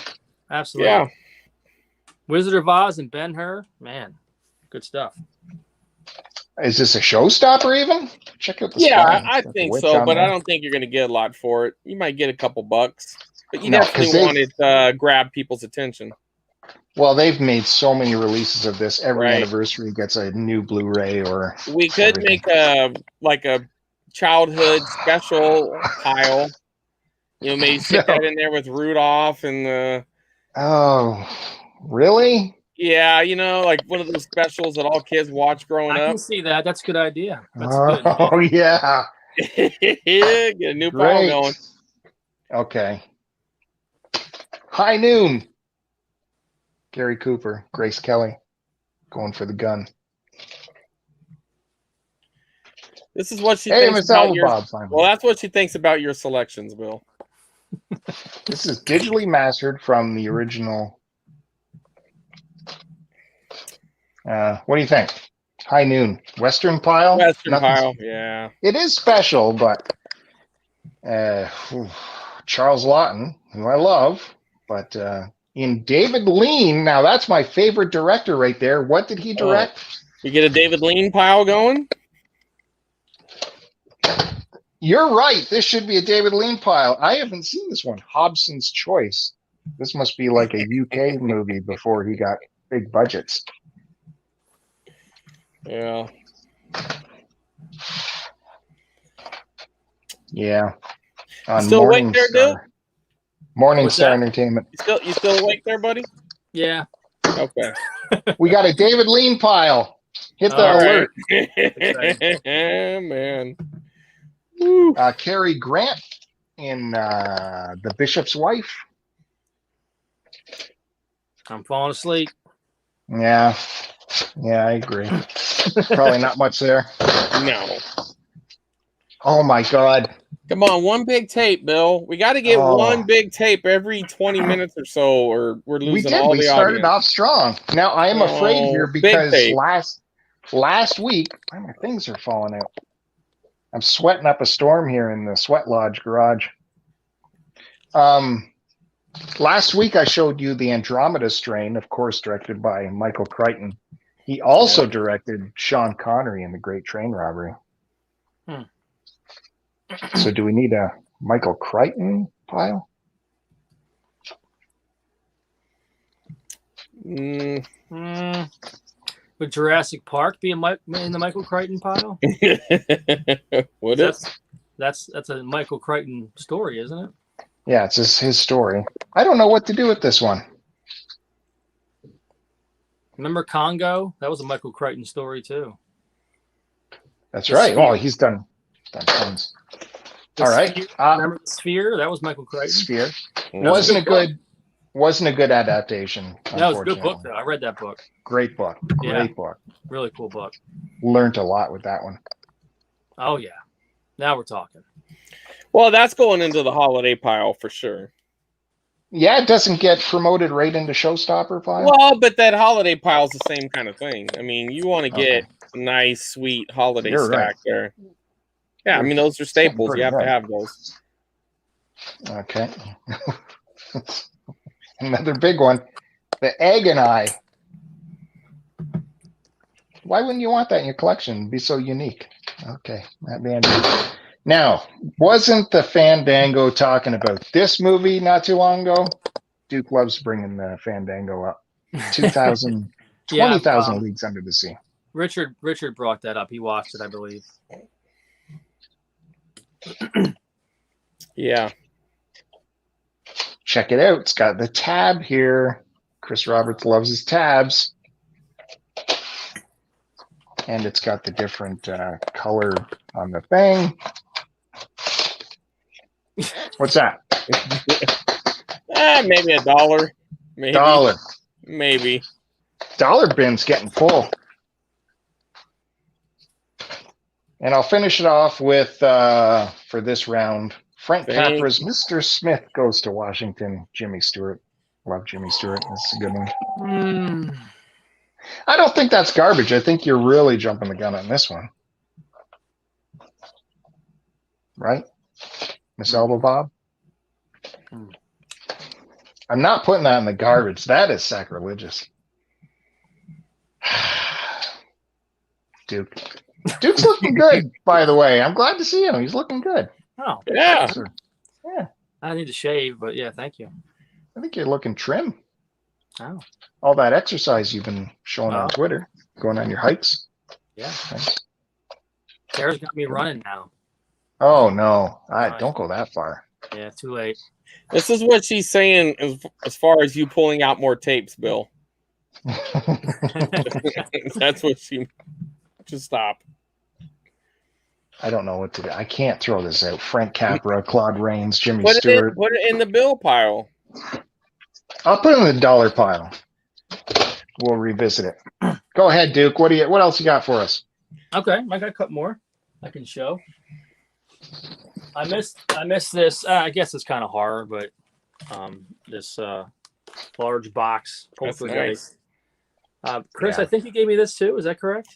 Absolutely. Yeah. Wizard of Oz and Ben-Hur, man, good stuff. Is this a showstopper even? Check out the spine. I think so, but I don't think you're going to get a lot for it. You might get a couple bucks, but you definitely want it to grab people's attention. Well, they've made so many releases of this. Every anniversary gets a new Blu-ray or we could make a childhood special pile. You know, maybe stick that in there with Rudolph and the. Oh, really? Yeah, you know, like one of those specials that all kids watch growing I up. can see that. That's a good idea. That's Oh, good. yeah. Get a new pile Great. going. Okay. High noon. Gary Cooper, Grace Kelly, going for the gun. This is what she Hey, thinks Miss about Elba your. Bob. Finally. Well, that's what she thinks about your selections, Bill. This is digitally mastered from the original. What do you think? High noon. Western pile? Western pile, yeah. It is special, but Charles Lawton, who I love, but in David Lean, now that's my favorite director right there. What did he direct? You get a David Lean pile going? You're right. This should be a David Lean pile. I haven't seen this one. Hobson's Choice. This must be like a UK movie before he got big budgets. Yeah. Yeah. On still awake there, dude? Morningstar Entertainment. You still awake there, buddy? Yeah. Okay. We got a David Lean pile. Hit the alert. Man. Cary Grant in The Bishop's Wife. I'm falling asleep. Yeah. Yeah, I agree. Probably not much there. No. Oh, my God. Come on, one big tape, Bill. We got to get one big tape every 20 minutes or so, or we're losing all the audience. We started off strong. Now, I am afraid here because last week, my things are falling out. I'm sweating up a storm here in the Sweat Lodge garage. Last week, I showed you the Andromeda Strain, of course, directed by Michael Crichton. He also directed Sean Connery in The Great Train Robbery. So do we need a Michael Crichton pile? Would Jurassic Park be in the Michael Crichton pile? Would it? That's a Michael Crichton story, isn't it? Yeah, it's his story. I don't know what to do with this one. Remember Congo? That was a Michael Crichton story too. That's right. Oh, he's done tons. All right. Remember Sphere? That was Michael Crichton. Sphere. Wasn't a good adaptation. That was a good book, though. I read that book. Great book. Great book. Really cool book. Learned a lot with that one. Oh, yeah. Now we're talking. Well, that's going into the holiday pile for sure. Yeah, it doesn't get promoted right into Showstopper pile. Well, but that holiday pile is the same kind of thing. I mean, you want to get a nice, sweet holiday stack there. Yeah, I mean, those are staples. You have to have those. Okay. Another big one. The Egg and I. Why wouldn't you want that in your collection? It'd be so unique. Okay. Now, wasn't the Fandango talking about this movie not too long ago? Duke loves bringing the Fandango up. 20,000 Leagues Under the Sea. Richard brought that up. He watched it, I believe. Yeah. Check it out. It's got the tab here. Chris Roberts loves his tabs. And it's got the different color on the thing. What's that? Maybe $1. Maybe. $1. Maybe. Dollar bin's getting full. And I'll finish it off with, for this round, Frank Capra's Mr. Smith Goes to Washington, Jimmy Stewart. Love Jimmy Stewart. That's a good one. I don't think that's garbage. I think you're really jumping the gun on this one. Right? Miss Elba Bob? I'm not putting that in the garbage. That is sacrilegious. Duke's looking good, by the way. I'm glad to see him. He's looking good. Oh, yeah. Yeah. I need to shave, but yeah, thank you. I think you're looking trim. Oh. All that exercise you've been showing on Twitter, going on your hikes. Yeah. Tara's got me running now. Oh, no. Don't go that far. Yeah, too late. This is what she's saying as far as you pulling out more tapes, Bill. That's what she. Just stop. I don't know what to do. I can't throw this out. Frank Capra, Claude Rains, Jimmy Put Stewart. Put it in the bill pile. I'll put it in the dollar pile. We'll revisit it. Go ahead, Duke. What else you got for us? Okay, I got a couple more I can show. I missed this. I guess it's kind of horror, but this large box poltergeist. Nice. Chris, I think you gave me this too. Is that correct?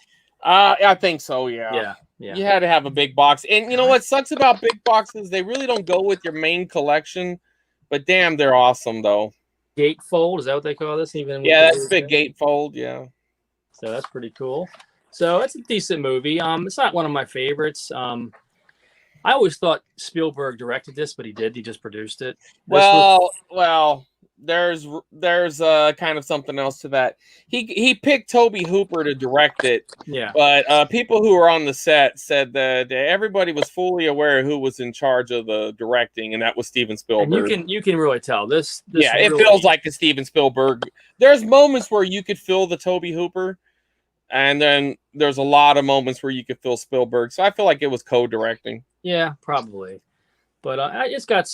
I think so. Yeah. You had to have a big box, and you know what sucks about big boxes? They really don't go with your main collection, but damn, they're awesome though. Gatefold, is that what they call this? Even that's big gatefold. Yeah. So that's pretty cool. So it's a decent movie. It's not one of my favorites. I always thought Spielberg directed this, but he did. He just produced it. Well, there's kind of something else to that. He picked Tobe Hooper to direct it. Yeah. But people who were on the set said that everybody was fully aware who was in charge of the directing, and that was Steven Spielberg. And you can really tell this. Yeah, it feels like a Steven Spielberg. There's moments where you could feel the Tobe Hooper, and then there's a lot of moments where you could feel Spielberg. So I feel like it was co-directing. Yeah, probably. But it's got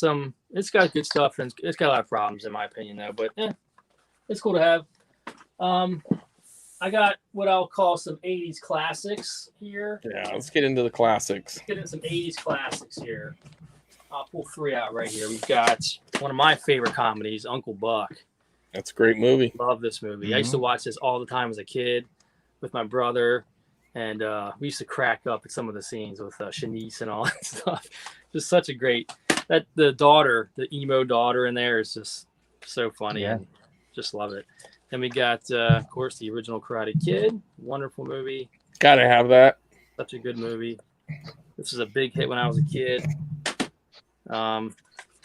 good stuff, and it's got a lot of problems in my opinion, though. But it's cool to have. I got what I'll call some 80s classics here. Yeah, let's get into the classics. Let's get into some 80s classics here. I'll pull 3 out right here. We've got one of my favorite comedies, Uncle Buck. That's a great movie. Love this movie. I used to watch this all the time as a kid with my brother, and we used to crack up at some of the scenes with Shanice and all that stuff. Just such a great the emo daughter in there is just so funny. Yeah. And just love it. Then we got of course the original Karate Kid, wonderful movie. Gotta have that. Such a good movie. This was a big hit when I was a kid. The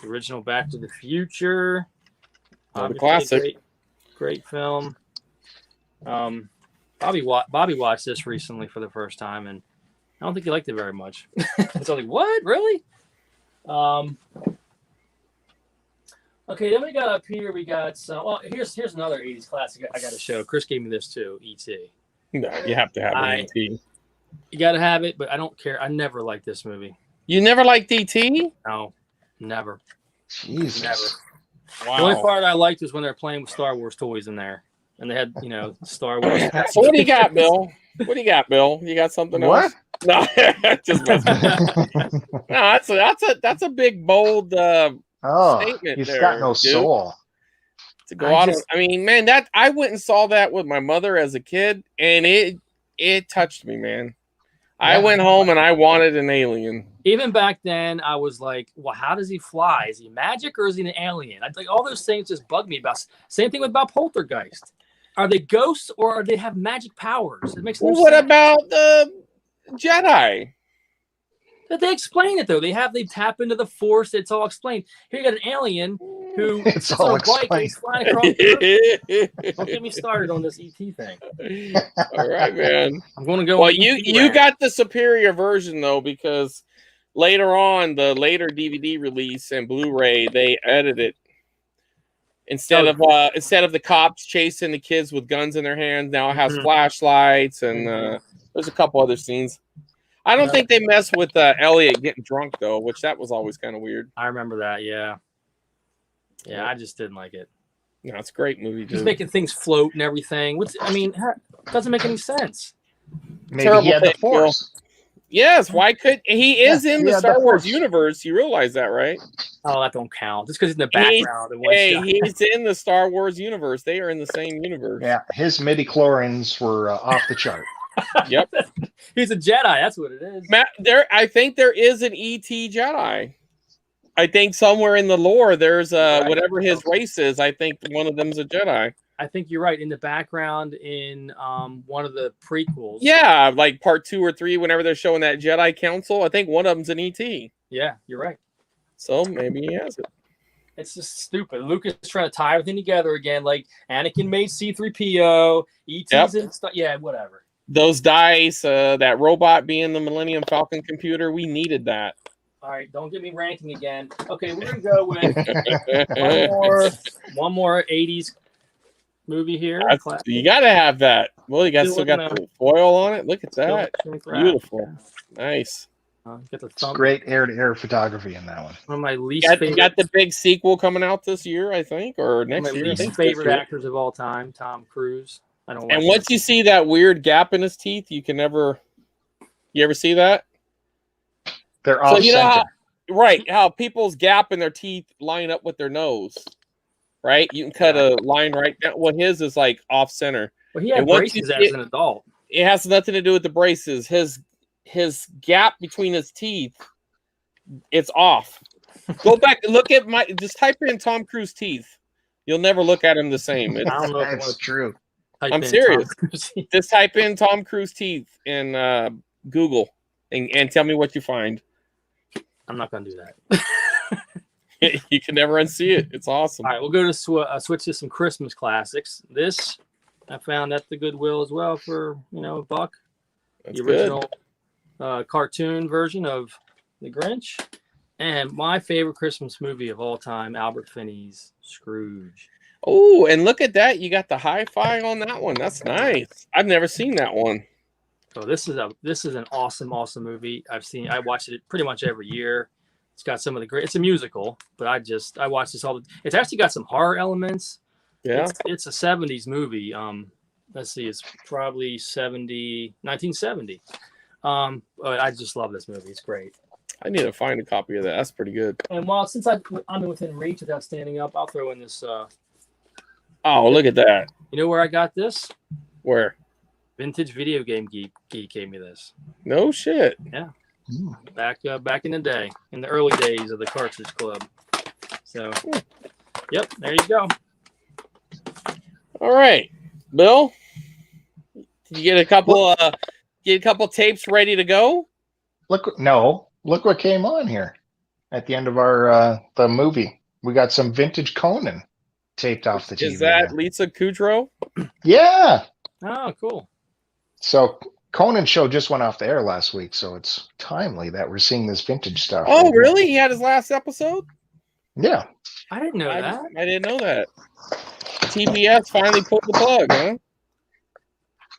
original Back to the Future. The classic. Great film. Bobby watched this recently for the first time, and I don't think he liked it very much. So like, what? Really? Okay, then we got up here. We got some. Well, here's another 80s classic I got to show. Chris gave me this too. E.T. No, you have to have E.T. You got to have it, but I don't care. I never liked this movie. You never liked E.T.? No, never. Jesus. Never. Wow. The only part I liked was when they were playing with Star Wars toys in there, and they had Star Wars. So what do you got, Bill? You got something else? No, just no. That's a big bold statement. He's there, got no dude. soul. To go out. I mean, man, that I went and saw that with my mother as a kid, and it touched me, man. Yeah. I went home and I wanted an alien. Even back then, I was like, well, how does he fly? Is he magic or is he an alien? I'd like all those things just bug me about. Same thing about Poltergeist. Are they ghosts or do they have magic powers? It makes no sense. What about the Jedi? But they explain it though. They tap into the Force. It's all explained. Here you got an alien who it's all explained. Flying across the earth. Don't get me started on this ET thing. All right, man. I'm going to go. Well, you got the superior version though, because later on, the later DVD release and Blu-ray, they edited instead of the cops chasing the kids with guns in their hands. Now it has flashlights and there's a couple other scenes. I don't think they mess with Elliot getting drunk though, which that was always kind of weird. I remember that. Yeah, I just didn't like it. No, it's a great movie. Just making things float and everything. Doesn't make any sense. Maybe terrible he had the Force. Yes, why could he is in the Star Wars universe? You realize that, right? Oh, that don't count. Just because he's in the background. He's in the Star Wars universe. They are in the same universe. Yeah, his midi-chlorians were off the chart. Yep. He's a Jedi. That's what it is. Matt, I think there is an ET Jedi. I think somewhere in the lore there's whatever his race is. I think one of them's a Jedi. I think you're right. In the background in one of the prequels. Yeah, like part 2 or 3, whenever they're showing that Jedi Council, I think one of them's an ET. Yeah, you're right. So maybe he has it. It's just stupid. Lucas is trying to tie everything together again. Like Anakin made C-3PO, ET's and stuff. Yeah, whatever. Those dice, that robot being the Millennium Falcon computer, we needed that. All right, don't get me ranting again. Okay, we're gonna go with one more '80s movie here. You got to have that. Well, you still got the foil on it. Look at that. Beautiful. Nice. Get the it's great air-to-air photography in that one. One of my least favorite. Got the big sequel coming out this year, I think, or next year. My least favorite actors of all time, Tom Cruise. I don't. And once you see that weird gap in his teeth, you can never. You ever see that? They're off center. How people's gap in their teeth line up with their nose, right? You can cut a line right down. Well, his is like off center. Well, he had braces as an adult. It has nothing to do with the braces. His gap between his teeth, it's off. Go back, look at just type in Tom Cruise teeth. You'll never look at him the same. I don't know if that's true. I'm serious. Just type in Tom Cruise teeth in Google and tell me what you find. I'm not going to do that. You can never unsee it. It's awesome. All right, we'll go to switch to some Christmas classics. This I found at the Goodwill as well for $1. That's the original cartoon version of The Grinch, and my favorite Christmas movie of all time, Albert Finney's Scrooge. Oh, and look at that! You got the hi-fi on that one. That's nice. I've never seen that one. So this is an awesome movie. I watch it pretty much every year. It's got some of the great. It's a musical, but I watch this all. It's actually got some horror elements. Yeah, it's a '70s movie. Let's see, it's probably 1970. But I just love this movie. It's great. I need to find a copy of that. That's pretty good. And since I'm within reach without standing up, I'll throw in this. Oh, look at that! You know where I got this? Where? Vintage Video Game Geek gave me this. No shit. Yeah. Back in the day, in the early days of the Cartridge Club. So, yep, there you go. All right, Bill. You get a couple tapes ready to go. Look what came on here at the end of our the movie. We got some vintage Conan taped off the TV. Is that Lisa Kudrow? Yeah. Oh, cool. So Conan's show just went off the air last week, so it's timely that we're seeing this vintage stuff. Oh, really? He had his last episode? Yeah. I didn't know that. I didn't know that. TBS finally pulled the plug, huh?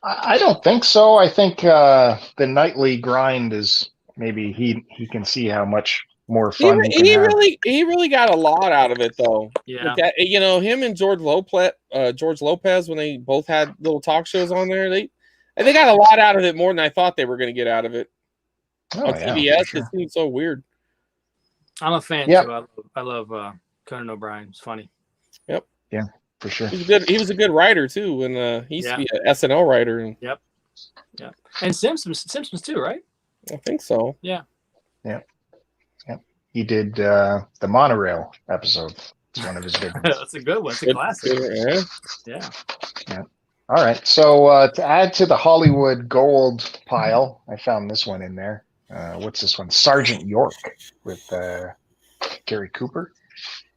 I don't think so. I think the nightly grind is maybe he can see how much more fun he really got a lot out of it, though. Yeah. Him and George Lopez, when they both had little talk shows on there, they got a lot out of it, more than I thought they were going to get out of it. On TBS, sure. It seems so weird. I'm a fan too. I love Conan O'Brien. It's funny. Yep. Yeah, for sure. He was a good writer too, and he used to be an SNL writer. And Yep. And Simpsons too, right? I think so. Yeah. Yeah. He did the monorail episode. It's one of his big ones. That's a good one. It's a classic. Yeah. All right. So to add to the Hollywood gold pile, I found this one in there. What's this one? Sergeant York with Gary Cooper.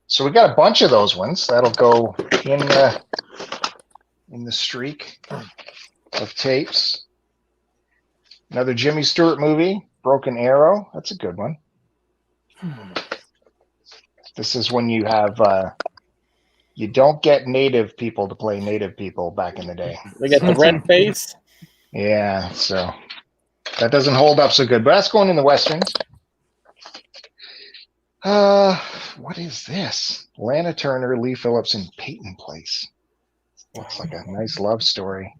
So we got a bunch of those ones. That'll go in the streak of tapes. Another Jimmy Stewart movie, Broken Arrow. That's a good one. This is when you have you don't get native people to play native people back in the day. They got the red face. Yeah, so that doesn't hold up so good. But that's going in the westerns. What is this? Lana Turner, Lee Phillips, and Peyton Place. Looks like a nice love story.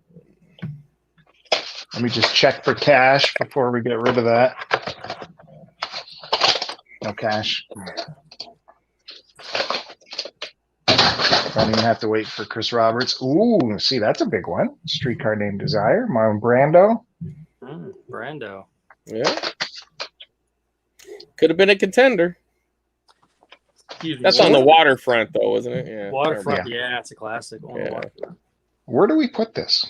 Let me just check for cash before we get rid of that. No cash. Don't even have to wait for Chris Roberts. Ooh, see, that's a big one. Streetcar Named Desire. Marlon Brando. Brando. Yeah. Could have been a contender. That's on the waterfront, though, isn't it? Yeah. Waterfront, yeah, it's a classic. Yeah. Where do we put this?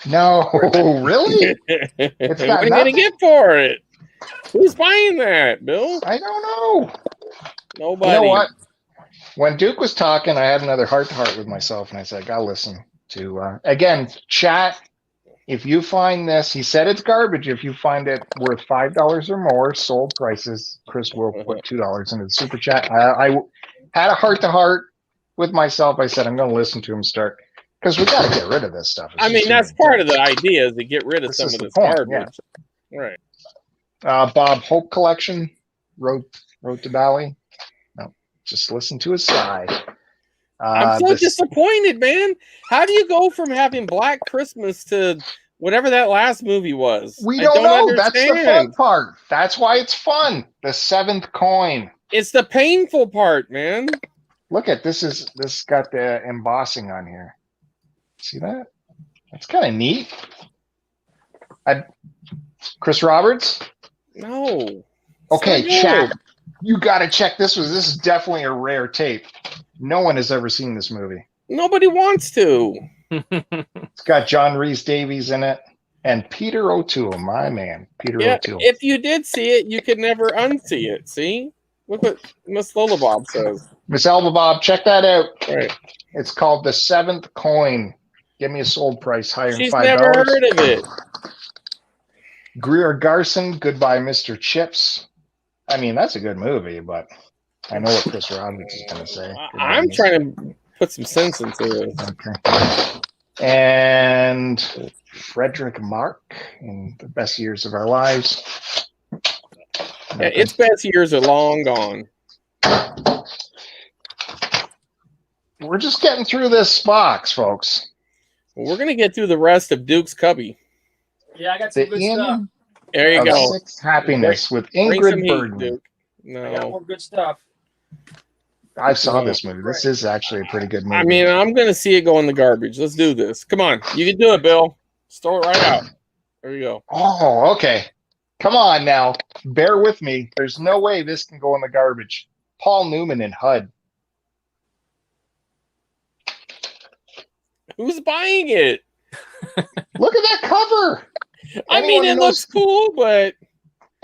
No, really? What are you going to get for it? Who's buying that, Bill? I don't know. Nobody. You know what? When Duke was talking, I had another heart-to-heart with myself, and I said, I got to listen to, again, chat. If you find this, he said it's garbage. If you find it worth $5 or more, sold prices, Chris will put $2 into the super chat. I had a heart-to-heart with myself. I said I'm going to listen to him start because we got to get rid of this stuff. I mean, that's part of the idea is to get rid of some of this garbage. Yeah. Right. Bob Hope Collection, Road to Bali. No, just listen to his side. I'm so disappointed, man. How do you go from having Black Christmas to whatever that last movie was? We don't know. Understand. That's the fun part. That's why it's fun. The seventh coin. It's the painful part, man. Look at this. This got the embossing on here. See that? That's kind of neat. Chris Roberts? No. Okay, chat. You got to check this. This is definitely a rare tape. No one has ever seen this movie. Nobody wants to. It's got John Rhys Davies in it and Peter O'Toole, my man. Peter O'Toole. If you did see it, you could never unsee it. See? Look what Miss Lola Bob says. Miss Elba Bob, check that out. Right. It's called The Seventh Coin. Give me a sold price higher than $5. She's never heard of it. Greer Garson, Goodbye, Mr. Chips. I mean, that's a good movie, but I know what Chris Roberts is going to say. I'm trying to put some sense into it. Okay. And Frederick Mark in The Best Years of Our Lives. Yeah, its best years are long gone. We're just getting through this box, folks. Well, we're going to get through the rest of Duke's Cubby. Yeah, I got some good stuff. There you go. Sixth Happiness with Ingrid Bergman. Duke. No. I got more good stuff. I saw this movie. This is actually a pretty good movie. I mean, I'm going to see it go in the garbage. Let's do this. Come on. You can do it, Bill. Just throw it right out. There you go. Oh, okay. Come on now. Bear with me. There's no way this can go in the garbage. Paul Newman in HUD. Who's buying it? Look at that cover. I mean, it looks cool, but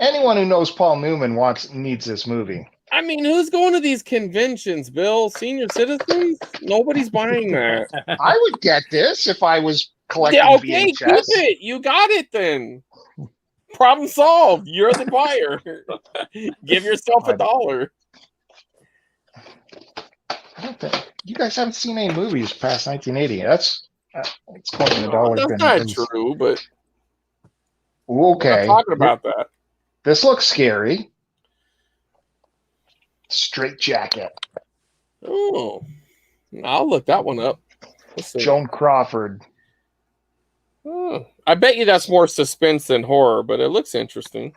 anyone who knows Paul Newman needs this movie. I mean, who's going to these conventions, Bill? Senior citizens? Nobody's buying that. I would get this if I was collecting okay, VHS. keep it. You got it then. Problem solved. You're the buyer. Give yourself $1. I don't think you guys haven't seen any movies past 1980. That's going in the dollar bin. That's not true, but okay. I'm not talking about that. This looks scary. Straight Jacket. Oh, I'll look that one up. Joan Crawford. Oh, I bet you that's more suspense than horror, but it looks interesting.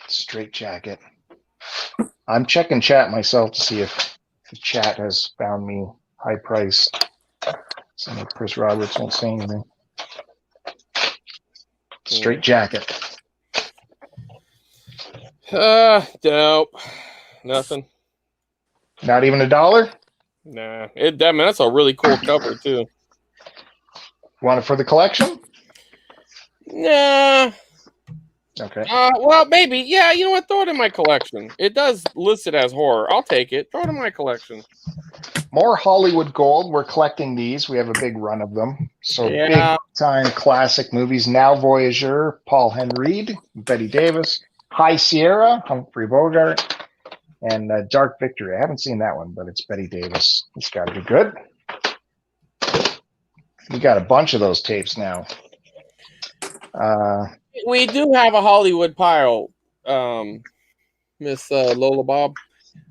Straight Jacket. I'm checking chat myself to see if the chat has found me high priced. So Chris Roberts won't say anything. Straight Jacket. Dope. Nothing. Not even $1? Nah. That's a really cool cover too. Want it for the collection? Nah. Okay. Well, maybe. Yeah, you know what? Throw it in my collection. It does list it as horror. I'll take it. Throw it in my collection. More Hollywood gold. We're collecting these. We have a big run of them. So big time classic movies. Now Voyager, Paul Henreid, Betty Davis, High Sierra, Humphrey Bogart, and Dark Victory. I haven't seen that one, but it's Betty Davis. It's got to be good. We got a bunch of those tapes now. We do have a Hollywood pile, Miss Lola Bob.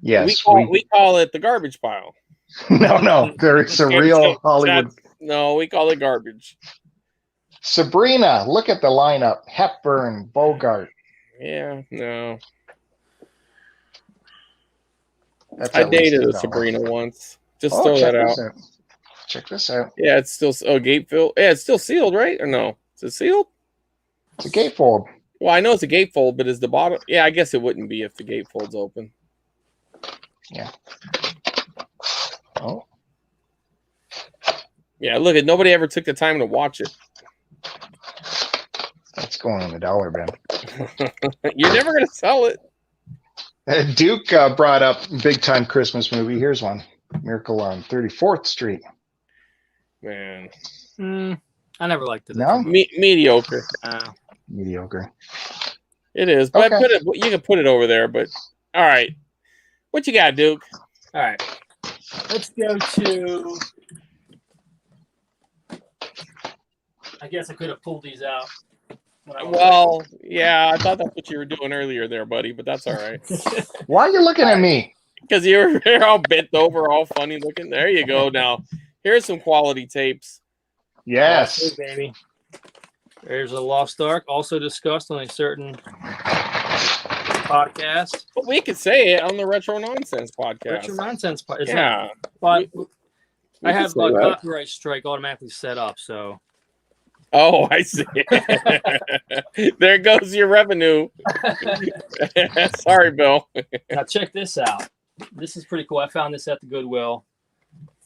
Yes. We call it the garbage pile. No. There's a real Hollywood. No, we call it garbage. Sabrina, look at the lineup. Hepburn, Bogart. Yeah, no. I dated a Sabrina once. Just throw that out. Check this out. Yeah, it's still gatefold. Yeah, it's still sealed, right? Or no? Is it sealed? It's a gatefold. Well, I know it's a gatefold, but is the bottom? Yeah, I guess it wouldn't be if the gatefold's open. Yeah. Oh. Yeah, look, nobody ever took the time to watch it. That's going in the dollar bin. You're never going to sell it. Duke brought up big time Christmas movie. Here's one. Miracle on 34th Street. Man, I never liked it. No? Mediocre. Mediocre. It is, but Okay. you can put it over there. But all right, what you got, Duke? All right, let's go to. I guess I could have pulled these out. Well, yeah, I thought that's what you were doing earlier there, buddy, but that's all right. Why are you looking at me? Because you're all bent over, all funny looking. There you go. Now, here's some quality tapes. Yes. Lost, baby. There's a Lost Ark, also discussed on a certain podcast. But we could say it on the Retro Nonsense podcast. Retro Nonsense podcast. Yeah. But We I have say a that. copyright strike automatically set up, so. Oh, I see. There goes your revenue. Sorry, Bill. Now check this out. This is pretty cool. I found this at the Goodwill.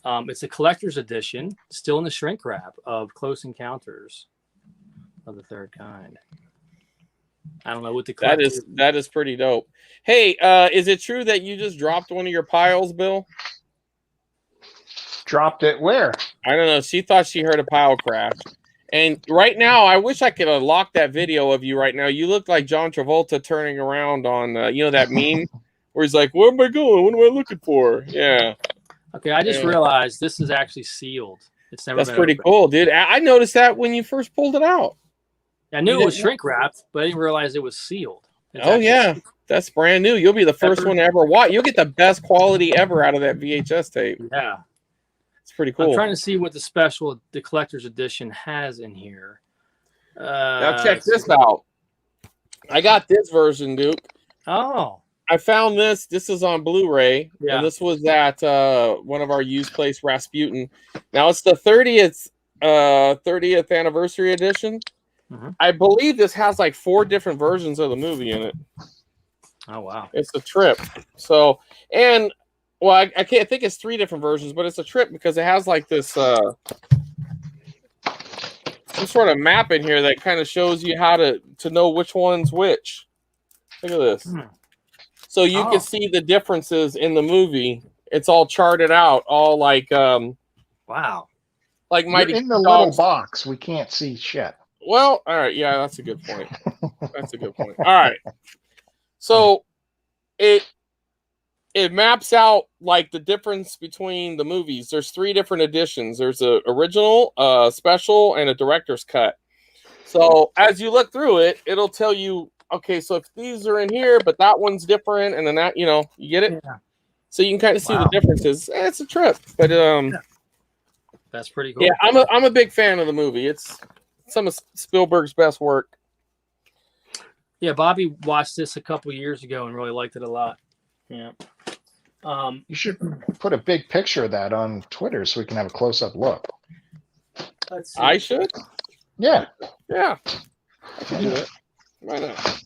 It's a collector's edition, still in the shrink wrap, of Close Encounters of the Third Kind. I don't know what the that is pretty dope. Hey, is it true that you just dropped one of your piles, Bill? Dropped it where? I don't know. She thought she heard a pile crash. And right now, I wish I could unlock that video of you right now. You look like John Travolta turning around on, that meme where he's like, where am I going? What am I looking for? Yeah. Okay, I just realized this is actually sealed. It's never. That's been pretty opened. cool, dude. I noticed that when you first pulled it out. I knew it was shrink wrapped, but I didn't realize it was sealed. Yeah. That's brand new. You'll be the first one to ever watch. You'll get the best quality ever out of that VHS tape. Yeah. It's pretty cool. I'm trying to see what the collector's edition has in here. Now check this out. I got this version, Duke. Oh. I found this. This is on Blu-ray. Yeah. And this was at one of our used place, Rasputin. Now it's the 30th anniversary edition. Mm-hmm. I believe this has like 4 different versions of the movie in it. Oh, wow. It's a trip. So, and well, I can't think it's 3 different versions, but it's a trip because it has like this some sort of map in here that kind of shows you how to know which one's which. Look at this. So you can see the differences in the movie. It's all charted out, all like wow. Like Mighty You're in the Dogs. little box. We can't see shit. Well, all right, yeah, that's a good point. That's a good point. All right. So it maps out like the difference between the movies. There's 3 different editions. There's a original, special, and a director's cut. So as you look through it, it'll tell you, okay, so if these are in here, but that one's different, and then that, you get it? Yeah. So you can kind of see the differences. It's a trip. But that's pretty cool. yeah, I'm a big fan of the movie. It's some of Spielberg's best work. Yeah, Bobby watched this a couple years ago and really liked it a lot. Yeah. You should put a big picture of that on Twitter so we can have a close-up look. Let's see. I should? Yeah. Yeah. I can do it. Why not?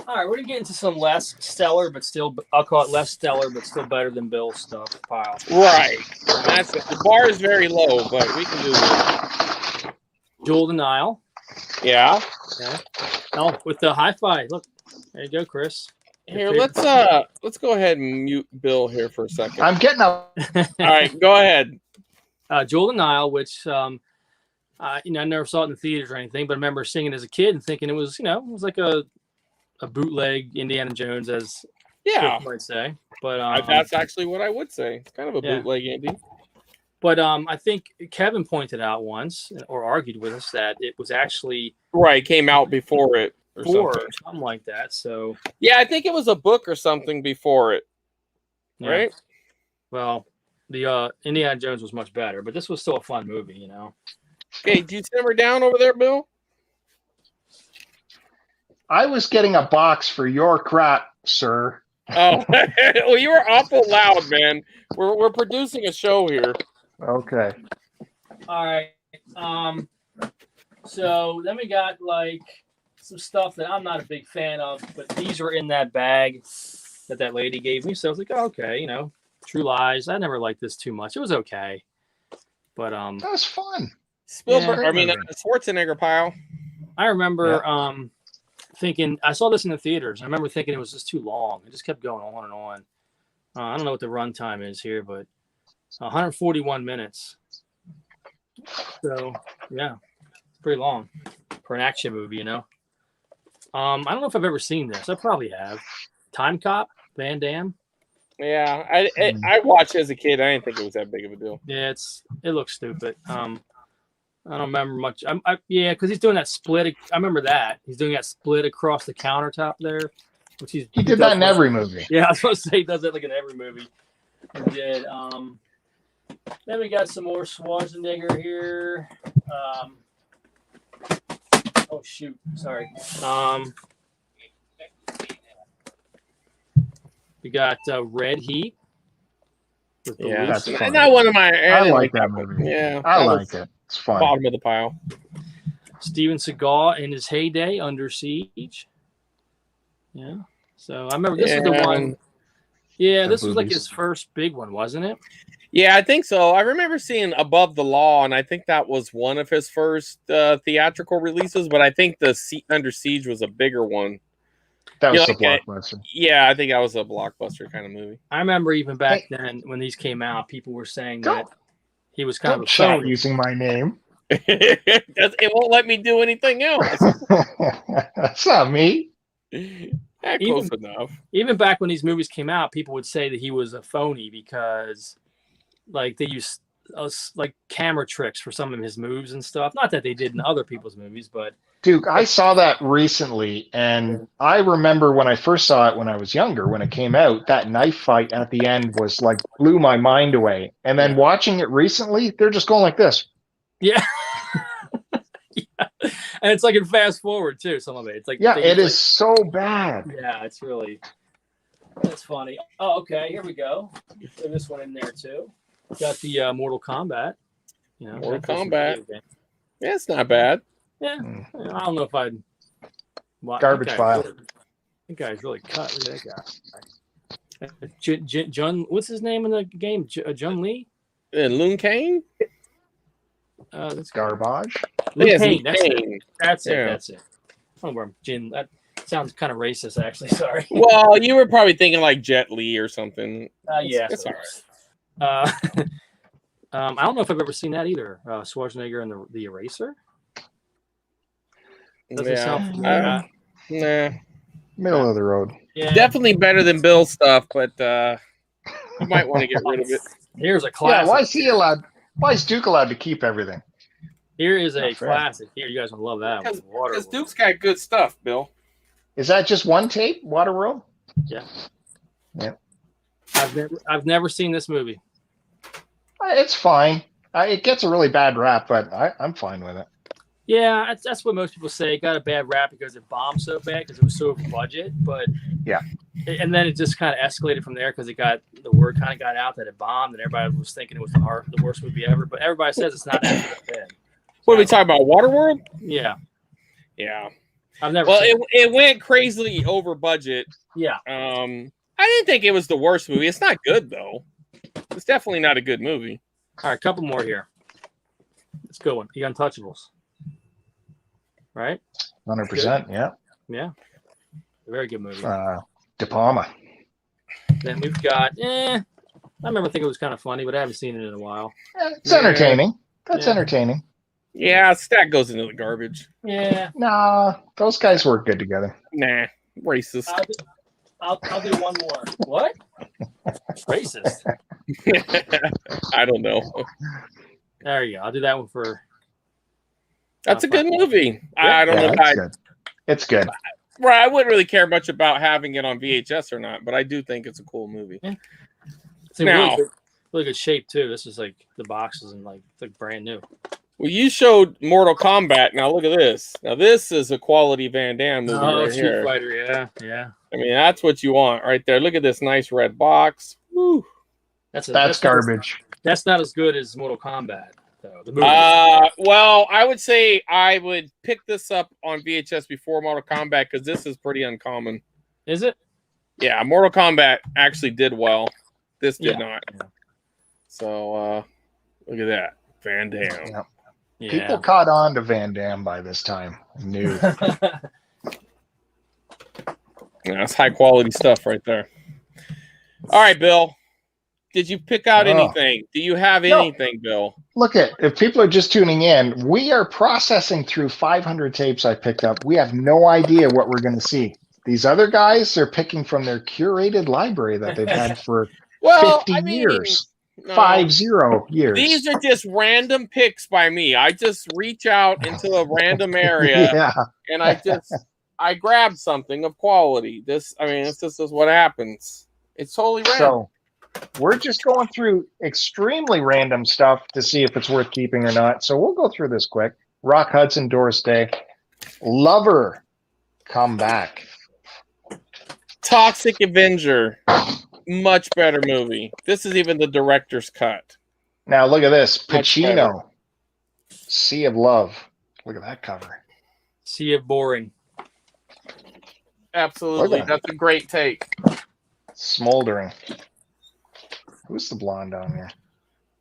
All right, we're going to get into some less stellar, but still, I'll call it less stellar, but still better than Bill's stuff pile. Right. That's it. The bar is very low, but we can do this. Jewel Denial. Yeah. Okay. Oh, with the hi-fi. Look, there you go, Chris. Here, let's go ahead and mute Bill here for a second. I'm getting up. All right, go ahead. Jewel Denial, which I never saw it in the theaters or anything, but I remember seeing it as a kid and thinking it was, it was like a bootleg Indiana Jones, as Yeah, Chris might say. But that's actually what I would say. It's kind of a bootleg Indy. But I think Kevin pointed out once, or argued with us, that it was actually came out before it. Or something like that. So yeah, I think it was a book or something before it. yeah. Right? Well, the Indiana Jones was much better, but this was still a fun movie, Okay, do you simmer down over there, Bill? I was getting a box for your crap, sir. Oh, well, you were awful loud, man. We're producing a show here. Okay. All right. So then we got like some stuff that I'm not a big fan of, but these were in that bag that lady gave me. So I was like, oh, okay, True Lies. I never liked this too much. It was okay, but that was fun. Spielberg. Yeah. I mean, Schwarzenegger pile. I remember thinking I saw this in the theaters. I remember thinking it was just too long. It just kept going on and on. I don't know what the runtime is here, but 141 minutes. So yeah, it's pretty long for an action movie, you know. I don't know if I've ever seen this. I probably have. Time Cop, Van Damme. Yeah, I watched it as a kid. I didn't think it was that big of a deal. Yeah, it looks stupid. I don't remember much. Yeah, because he's doing that split. I remember that he's doing that split across the countertop there, which he did that in every movie. Yeah, I was supposed to say he does that like in every movie. He did. Then we got some more Schwarzenegger here. Oh shoot, sorry. We got Red Heat. Yeah, that's fun. not one of my. I like that movie. Yeah, I like it. It's fun. Bottom of the pile. Steven Seagal in his heyday, Under Siege. Yeah. So I remember this was the one. Yeah, this was like his first big one, wasn't it? Yeah, I think so. I remember seeing Above the Law, and I think that was one of his first theatrical releases. But I think the Under Siege was a bigger one. That was a blockbuster. Yeah, I think that was a blockbuster kind of movie. I remember even back then when these came out, people were saying that he was kind of a phony. Using my name. It won't let me do anything else. That's not me. Close enough. Even back when these movies came out, people would say that he was a phony because, like, they used like camera tricks for some of his moves and stuff. Not that they did in other people's movies, but. Dude, I saw that recently, and I remember when I first saw it when I was younger, when it came out, that knife fight at the end was like blew my mind away. And then watching it recently, they're just going like this. Yeah. Yeah. And it's like in fast forward too, some of it. It's like it is so bad. Yeah, it's funny. Oh, okay, here we go. Put this one in there too. Got the Mortal Kombat. You know, Mortal Kombat. Yeah, it's not bad. Yeah, I don't know if I'd. Garbage file. That guy's really cut. Look at that guy. John, what's his name in the game? Jun Lee? Lookin? That's garbage. Lookin, that's it. Oh, Jin. That sounds kind of racist, actually. Sorry. Well, you were probably thinking like Jet Li or something. Yeah, that's all right. I don't know if I've ever seen that either. Schwarzenegger and the Eraser. Doesn't sound familiar. Nah. Middle of the road. Yeah. Definitely better than Bill's stuff, but you might want to get rid of it. Here's a classic. Yeah, why is he allowed? Why is Duke allowed to keep everything? Here is a classic. Here, you guys will love that. Because Duke's got good stuff, Bill. Is that just one tape, Waterworld? Yeah. Yeah. I've never seen this movie. It's fine. It gets a really bad rap, but I'm fine with it. Yeah, that's what most people say. It got a bad rap because it bombed so bad because it was so over budget. But yeah, and then it just kind of escalated from there because the word kind of got out that it bombed, and everybody was thinking it was the worst movie ever. But everybody says it's not that bad. What are we talking about? Waterworld? Yeah. I've never. Well, it went crazily over budget. Yeah. I didn't think it was the worst movie. It's not good though. It's definitely not a good movie. All right, a couple more here. Let's go one. The Untouchables. Right? 100%. Yeah. Yeah. Very good movie. De Palma. Then we've got. I remember thinking it was kind of funny, but I haven't seen it in a while. It's entertaining. That's entertaining. Yeah, Stack goes into the garbage. Yeah. Nah, those guys work good together. Nah, racist. I'll do one more. What? Racist. I don't know. There you go. I'll do that one for. That's a good movie. Yeah. I don't know. It's good. Right, I wouldn't really care much about having it on VHS or not, but I do think it's a cool movie. Yeah. It's in really good shape too. This is like the boxes and it's like brand new. Well, you showed Mortal Kombat. Now look at this. Now this is a quality Van Damme movie right Street here. Fighter, yeah. I mean, that's what you want right there. Look at this nice red box. Woo. That's garbage. That's not as good as Mortal Kombat, though. The movie. Well, I would say I would pick this up on VHS before Mortal Kombat because this is pretty uncommon. Is it? Yeah, Mortal Kombat actually did well. This did not. Yeah. So look at that. Van Damme. Yeah. Yeah. People caught on to Van Damme by this time. Knew. That's high quality stuff right there. All right, Bill. Did you pick out anything? Do you have anything, Bill? Look at, if people are just tuning in, we are processing through 500 tapes I picked up. We have no idea what we're going to see. These other guys are picking from their curated library that they've had for 50 years. No. 50 years. These are just random picks by me. I just reach out into a random area and I grab something of quality. This is what happens. It's totally random. So we're just going through extremely random stuff to see if it's worth keeping or not. So we'll go through this quick. Rock Hudson, Doris Day. Lover, come back. Toxic Avenger. Much better movie. This is even the director's cut. Now look at this. Pacino. Sea of Love. Look at that cover. Sea of Boring. Absolutely. That's a great take. Smoldering. Who's the blonde on here?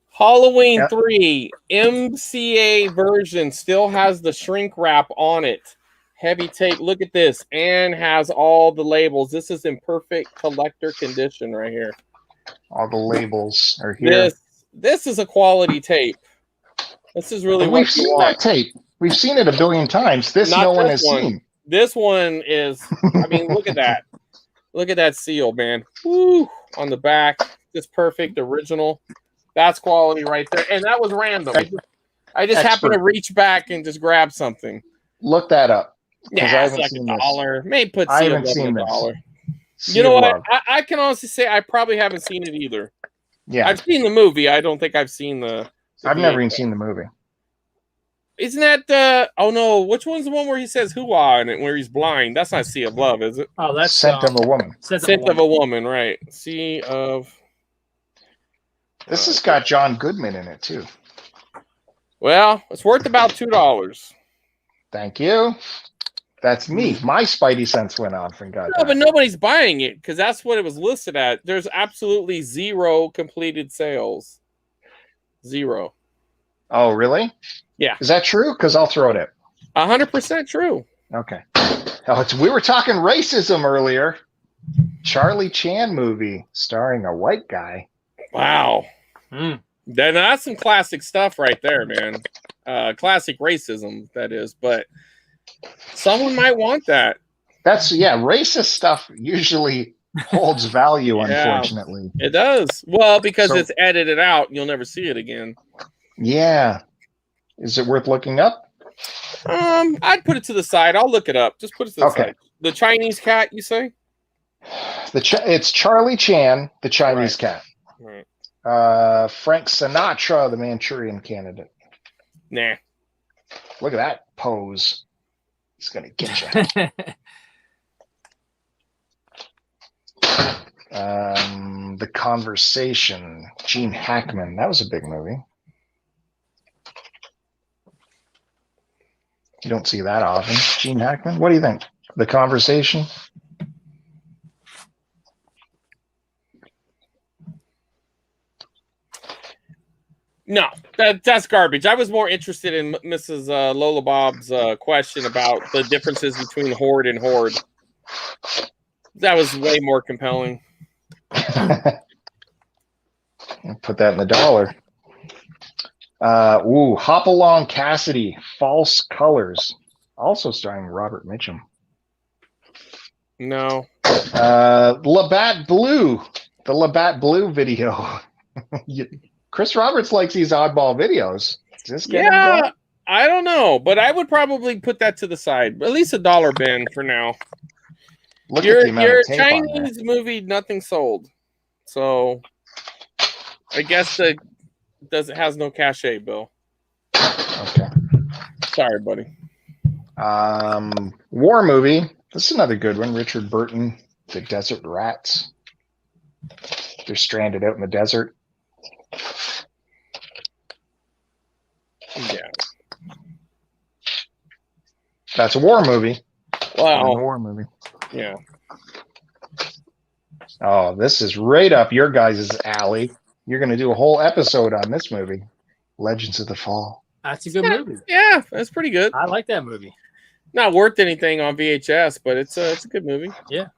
Halloween 3 MCA version still has the shrink wrap on it. Heavy tape. Look at this. And has all the labels. This is in perfect collector condition right here. All the labels are here. This is a quality tape. This is really what we've seen that tape. We've seen it a billion times. This no one has seen. This one is, look at that. Look at that seal, man. Woo! On the back. Just perfect, original. That's quality right there. And that was random. I just happened to reach back and just grab something. Look that up. Yeah, I haven't like seen $1. Maybe put I haven't seen this. $1. You know what? I can honestly say I probably haven't seen it either. Yeah. I've seen the movie. I don't think I've seen the I've never even seen the movie. Isn't that oh no, which one's the one where he says hoo-ah in it where he's blind? That's not Sea of Love, is it? Oh, that's Scent of a Woman. Scent of a Woman, right. Sea of This has got John Goodman in it too. Well, it's worth about $2. Thank you. That's me. My spidey sense went off and got but nobody's buying it because that's what it was listed at. There's absolutely 0 completed sales. 0. Oh, really? Yeah. Is that true? Because I'll throw it out. 100% true. Okay. We were talking racism earlier. Charlie Chan movie starring a white guy. Wow. That's some classic stuff right there, man. Classic racism, that is. But someone might want that. Racist stuff usually holds value, unfortunately. It does. Well, because it's edited out, you'll never see it again. Yeah. Is it worth looking up? I'd put it to the side. I'll look it up. Just put it to the side. The Chinese cat, you say? It's Charlie Chan, the Chinese cat. Right. Frank Sinatra, the Manchurian Candidate. Nah. Look at that pose. He's gonna get you. The Conversation. Gene Hackman. That was a big movie. You don't see that often. Gene Hackman. What do you think? The Conversation. No, that's garbage. I was more interested in Mrs. Lola Bob's question about the differences between Horde and Horde. That was way more compelling. Put that in the dollar. Hop Along Cassidy, False Colors, also starring Robert Mitchum. No. Labatt Blue, the Labatt Blue video. Chris Roberts likes these oddball videos. I don't know, but I would probably put that to the side. At least $1 bin for now. Look at the amount your of tape Chinese on movie, nothing sold. So I guess it has no cachet, Bill. Okay. Sorry, buddy. War movie. This is another good one. Richard Burton, The Desert Rats. They're stranded out in the desert. Yeah. That's a war movie. Wow. A war movie. Yeah. Oh, this is right up your guys' alley. You're going to do a whole episode on this movie, Legends of the Fall. That's a good movie. Yeah, that's pretty good. I like that movie. Not worth anything on VHS, but it's a good movie. Yeah.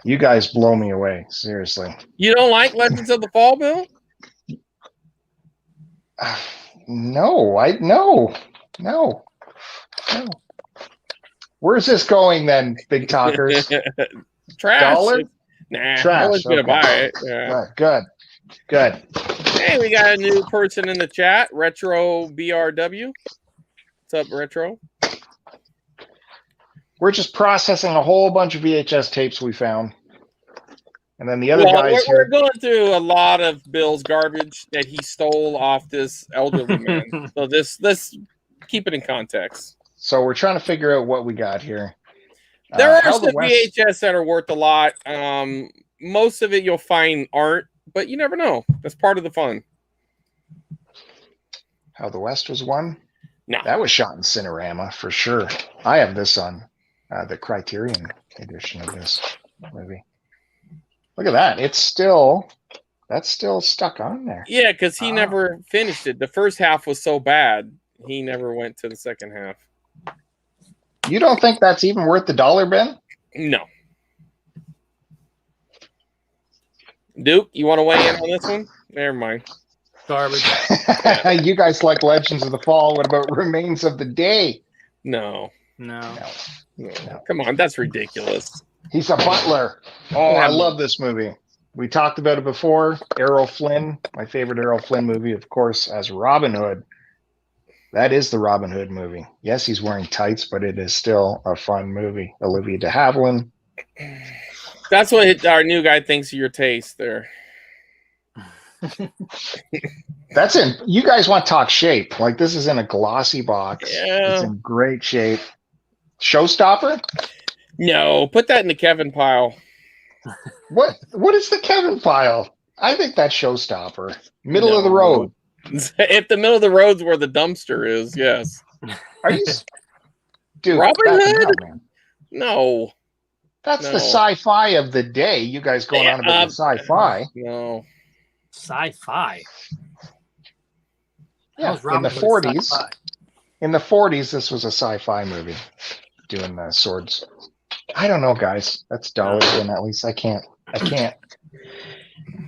You guys blow me away. Seriously. You don't like Legends of the Fall, Bill? No. Where's this going then, big talkers? Trash. Dollar? Nah, Trash. no one's gonna Okay. buy it. Yeah. Good. Hey, we got a new person in the chat, Retro BRW. What's up, Retro? We're just processing a whole bunch of VHS tapes we found. And then the other guys we're here. going through a lot of Bill's garbage that he stole off this elderly man. So let's keep it in context. So we're trying to figure out what we got here. There are some VHS that are worth a lot. Most of it you'll find aren't, but you never know. That's part of the fun. How the West was won? No. That was shot in Cinerama for sure. I have this on the Criterion edition of this movie. Look at that. That's still stuck on there. Yeah, because he never finished it. The first half was so bad, he never went to the second half. You don't think that's even worth the $1, Ben? No. Duke, you want to weigh in on this one? Never mind. Garbage. You guys like Legends of the Fall. What about Remains of the Day? No. Come on, that's ridiculous. He's a butler. Oh, I love this movie. We talked about it before. Errol Flynn, my favorite Errol Flynn movie, of course, as Robin Hood. That is the Robin Hood movie. Yes, he's wearing tights, but it is still a fun movie. Olivia de Havilland. That's what our new guy thinks of your taste there. That's in. You guys want to talk shape? Like this is in a glossy box. Yeah. It's in great shape. Showstopper? No, put that in the Kevin pile. What is the Kevin pile? I think that's Showstopper. Middle of the road. If the middle of the road's where the dumpster is, yes. Are you, dude? Robin Hood? Out, man. No. That's the sci-fi of the day. You guys going on about the sci-fi? No. Sci-fi. Yeah, in the 40s. Sci-fi? In the 40s, this was a sci-fi movie. Doing the swords. I don't know, guys. That's $1, and at least I can't.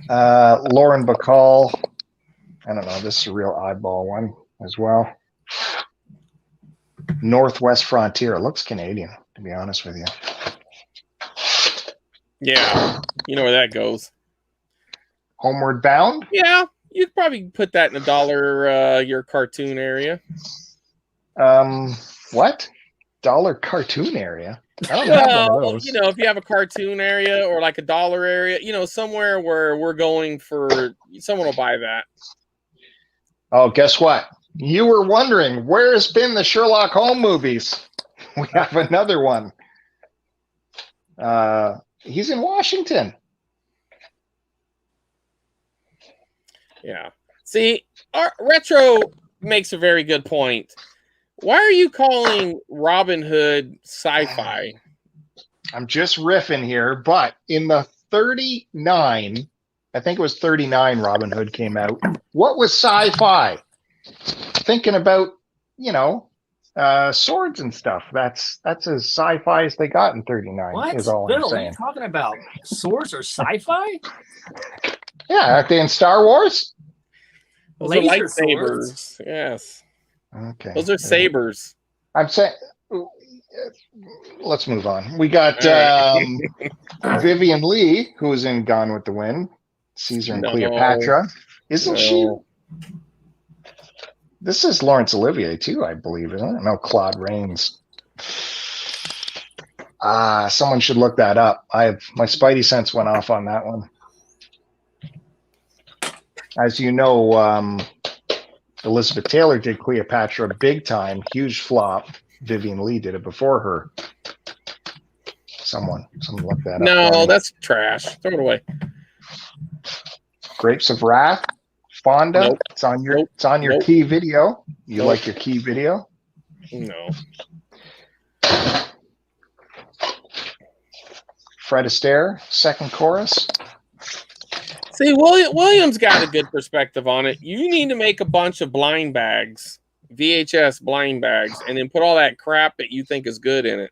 Lauren Bacall. I don't know. This is a real oddball one as well. Northwest Frontier. It looks Canadian, to be honest with you. Yeah, you know where that goes. Homeward Bound? Yeah, you'd probably put that in $1 your cartoon area. What? $1 cartoon area? I don't have one of those. You know, if you have a cartoon area or like a $1 area, you know, somewhere where we're going for, someone will buy that. Oh, guess what? You were wondering, where's been the Sherlock Holmes movies? We have another one. He's in Washington. Yeah. See, our Retro makes a very good point. Why are you calling Robin Hood sci-fi? I'm just riffing here, but in the 39, I think it was 39 Robin Hood came out. What was sci-fi? Thinking about, swords and stuff. That's as sci-fi as they got in 39. What? Is all Bill, I'm saying. what are you talking about? Swords or sci-fi? Yeah, aren't they in Star Wars? Those are lightsabers. Yes. Okay. Those are sabers. I'm saying, let's move on. We got Vivian Lee, who was in Gone with the Wind, Caesar and Cleopatra. Isn't she? This is Laurence Olivier too, I believe, isn't it? No, Claude Rains. Someone should look that up. My spidey sense went off on that one. As you know, Elizabeth Taylor did Cleopatra big time, huge flop. Vivian Lee did it before her. Someone look that up. No, that's trash. Throw it away. Grapes of Wrath, Fonda. Nope. It's on your key video. You like your key video? No. Fred Astaire, second chorus. See, William's got a good perspective on it. You need to make a bunch of blind bags, VHS blind bags, and then put all that crap that you think is good in it.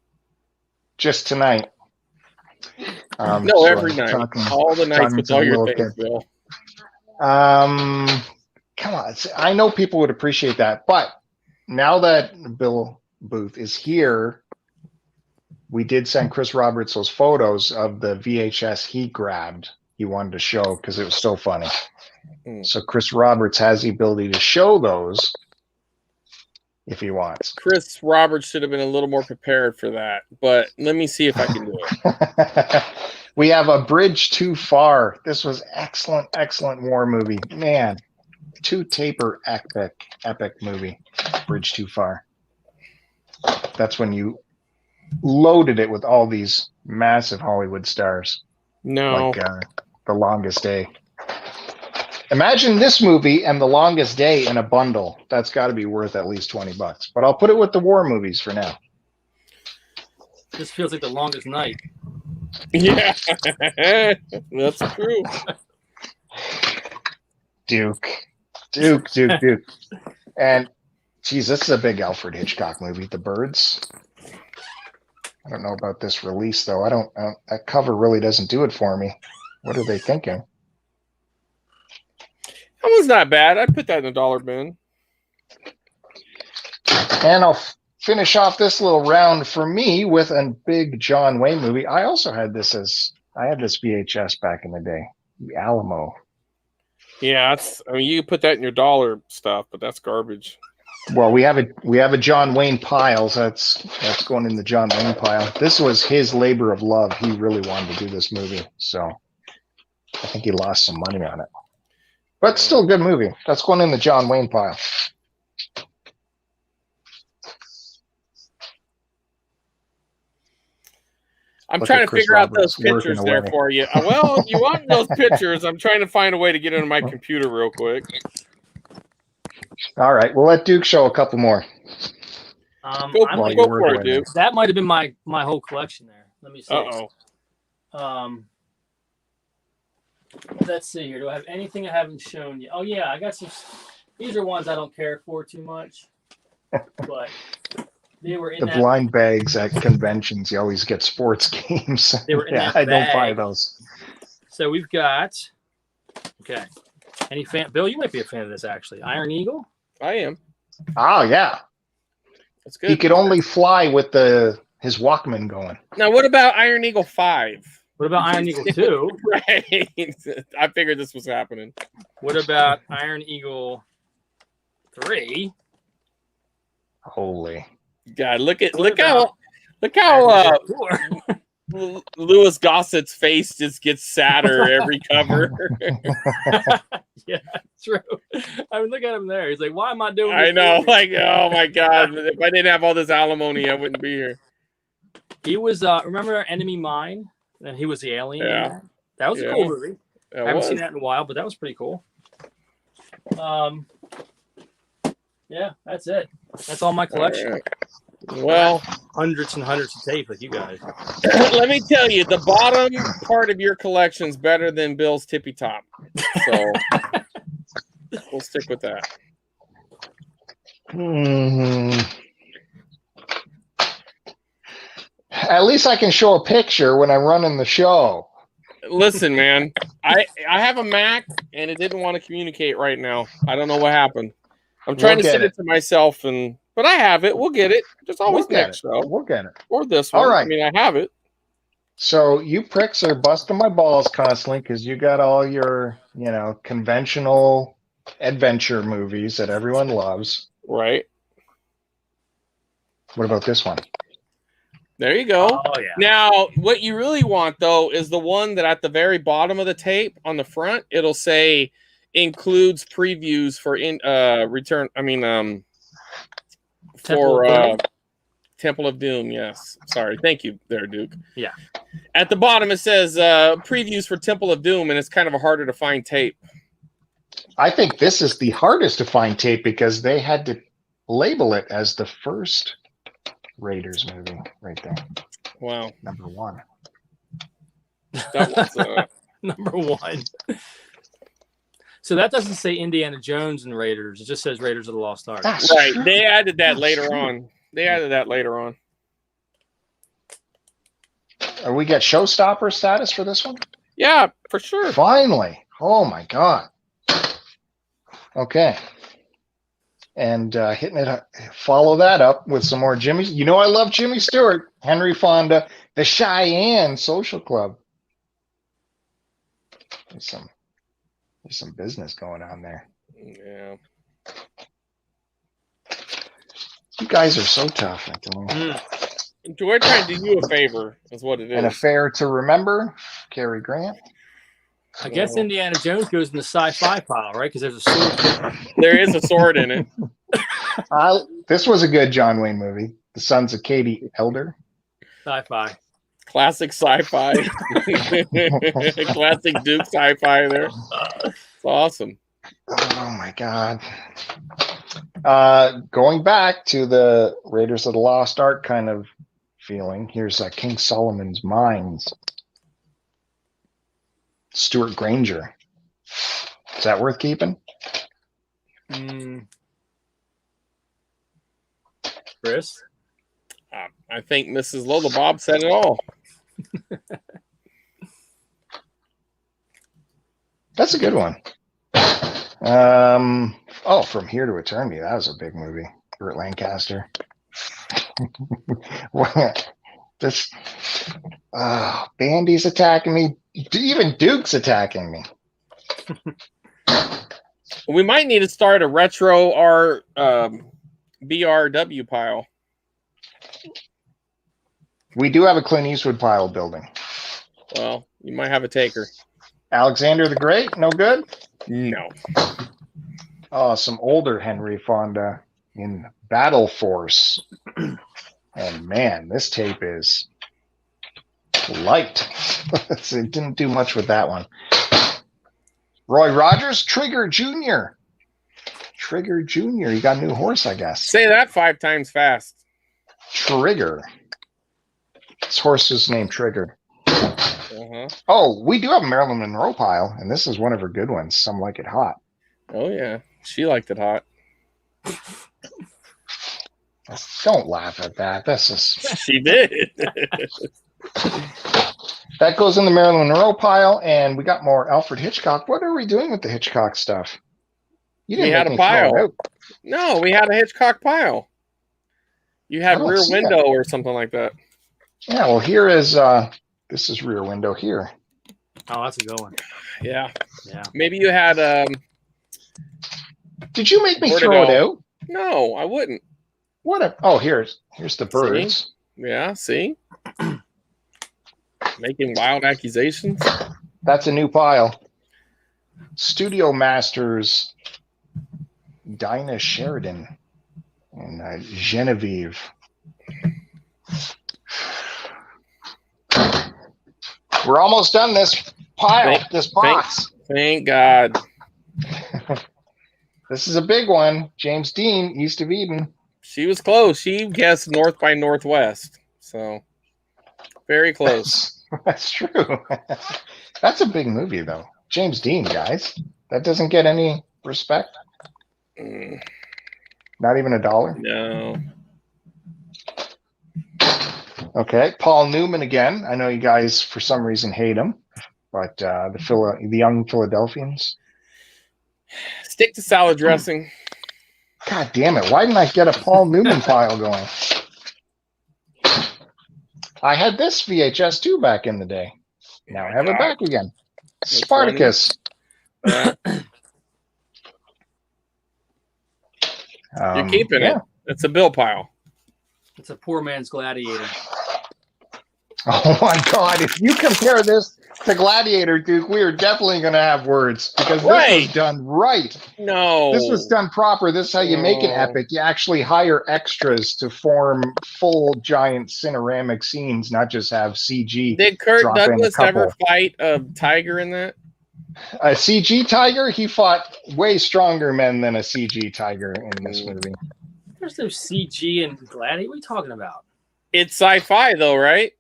Just tonight. No, so every I'm night. All the nights with all your things, Bill. Come on. I know people would appreciate that, but now that Bill Booth is here, we did send Chris Roberts those photos of the VHS he grabbed. He wanted to show because it was so funny. So Chris Roberts has the ability to show those if he wants. Chris Roberts should have been a little more prepared for that, but let me see if I can do it. We have A Bridge Too Far. This was excellent war movie. Man, two-taper epic movie. Bridge Too Far. That's when you loaded it with all these massive Hollywood stars. No. Like The Longest Day. Imagine this movie and The Longest Day in a bundle. That's got to be worth at least $20. But I'll put it with the war movies for now. This feels like The Longest Night. Yeah, that's true. Duke. And geez, this is a big Alfred Hitchcock movie, The Birds. I don't know about this release though. That cover really doesn't do it for me. What are they thinking? That one's not bad. I'd put that in the dollar bin. And I'll finish off this little round for me with a big John Wayne movie. I also had this VHS back in the day, The Alamo. Yeah, you put that in your dollar stuff, but that's garbage. Well, we have a John Wayne pile, so that's going in the John Wayne pile. This was his labor of love. He really wanted to do this movie, so I think he lost some money on it. But still a good movie. That's going in the John Wayne pile. I'm trying to figure out those pictures there for you. Well, you want those pictures. I'm trying to find a way to get into my computer real quick. All right. We'll let Duke show a couple more. Go for it, Duke. That might have been my whole collection there. Let me see. Uh-oh. Let's see here. Do I have anything I haven't shown you? Oh, yeah. I got some. These are ones I don't care for too much. But they were in the blind bags at conventions. You always get sports games. They were in that I bag. don't buy those. So we've got. Okay. Any fan? Bill, you might be a fan of this, actually. Iron Eagle? I am. Oh, yeah. That's good. He could only fly with his Walkman going. Now, what about Iron Eagle 5? What about Iron Eagle 2? Right. I figured this was happening. What about Iron Eagle 3? Holy God! Look how Louis Gossett's face just gets sadder every cover. Yeah, true. I mean, look at him there. He's like, "Why am I doing this?" I know, like, oh my God! If I didn't have all this alimony, I wouldn't be here. He was. Remember Enemy Mine? And he was the alien. Yeah, that was a cool movie. I haven't seen that in a while, but that was pretty cool. Yeah, that's it. That's all my collection. Right. Well, hundreds and hundreds of tape, like you guys. Let me tell you, the bottom part of your collection is better than Bill's tippy top. So we'll stick with that. At least I can show a picture when I'm running the show. Listen, man, I have a Mac and it didn't want to communicate right now. I don't know what happened. I'm trying to send it to myself, but I have it. We'll get it. Just always next show. We'll get it. Or this one. All right. I mean, I have it. So you pricks are busting my balls constantly because you got all your, conventional adventure movies that everyone loves. Right. What about this one? There you go. Oh, yeah. Now, what you really want, though, is the one that at the very bottom of the tape on the front, it'll say includes previews for Temple of Doom. Yes. Sorry. Thank you there, Duke. Yeah. At the bottom, it says previews for Temple of Doom, and it's kind of a harder to find tape. I think this is the hardest to find tape because they had to label it as the first Raiders movie right there. Wow. Number 1. That was number 1. So that doesn't say Indiana Jones and Raiders. It just says Raiders of the Lost Ark. That's right. true. They added that later on. We get showstopper status for this one? Yeah, for sure. Finally. Oh my God. Okay. And hitting it, follow that up with some more Jimmy. You know, I love Jimmy Stewart, Henry Fonda, the Cheyenne Social Club. There's some business going on there. Yeah. You guys are so tough. I don't know. We're trying to do you a favor, is what it is. An affair to remember, Cary Grant. I guess Indiana Jones goes in the sci-fi pile, right? Because there's a sword. There is a sword in it. This was a good John Wayne movie. The Sons of Katie Elder. Sci-fi. Classic sci-fi. Classic Duke sci-fi there. It's awesome. Oh my God. Going back to the Raiders of the Lost Ark kind of feeling, here's King Solomon's Mines. Stuart Granger. Is that worth keeping? Chris? I think Mrs. Lola Bob said it all. That's a good one. From Here to Eternity. That was a big movie. Burt Lancaster. This Bandy's attacking me. Even Duke's attacking me. We might need to start a retro BRW pile. We do have a Clint Eastwood pile building. Well, you might have a taker. Alexander the Great, no good? No. Oh, some older Henry Fonda in Battle Force. And man, this tape is light. It didn't do much with that one. Roy Rogers, Trigger Jr. Trigger Jr. You got a new horse, I guess. Say that 5 times fast. Trigger. This horse is named Trigger. Oh, we do have a Marilyn Monroe pile, and this is one of her good ones. Some Like It Hot. Oh, yeah. She liked it hot. Don't laugh at that. That's just... She did. That goes in the Marilyn Monroe pile, and we got more Alfred Hitchcock. What are we doing with the Hitchcock stuff? You didn't we had a pile. No, we had a Hitchcock pile. You had Rear Window or something like that. Yeah, well, here is this is Rear Window here. Oh, that's a good one. Yeah. Yeah. Maybe you had Did you make me throw it out? No, I wouldn't. Here's the birds. See? Yeah, see? Making wild accusations. That's a new pile. Studio Masters, Dinah Sheridan, and Genevieve. We're almost done this pile, this box. Thank God. This is a big one. James Dean, East of Eden. She was close. She guessed North by Northwest. So, very close. That's true. That's a big movie, though. James Dean, guys. That doesn't get any respect. Not even $1? No. Okay, Paul Newman again. I know you guys, for some reason, hate him, but the Young Philadelphians. Stick to salad dressing. God damn it! Why didn't I get a Paul Newman pile going? I had this VHS too back in the day. Now I have it back again. Spartacus. Yeah. You're keeping it. It's a bill pile. It's a poor man's Gladiator. Oh my God! If you compare this to Gladiator, Duke, we are definitely going to have words because this was done right. No, this was done proper. This is how you make an epic. You actually hire extras to form full giant cineramic scenes, not just have CG. Did Kirk Douglas ever fight a tiger in that? A CG tiger? He fought way stronger men than a CG tiger in this movie. There's no CG in Gladiator. What are you talking about? It's sci-fi, though, right?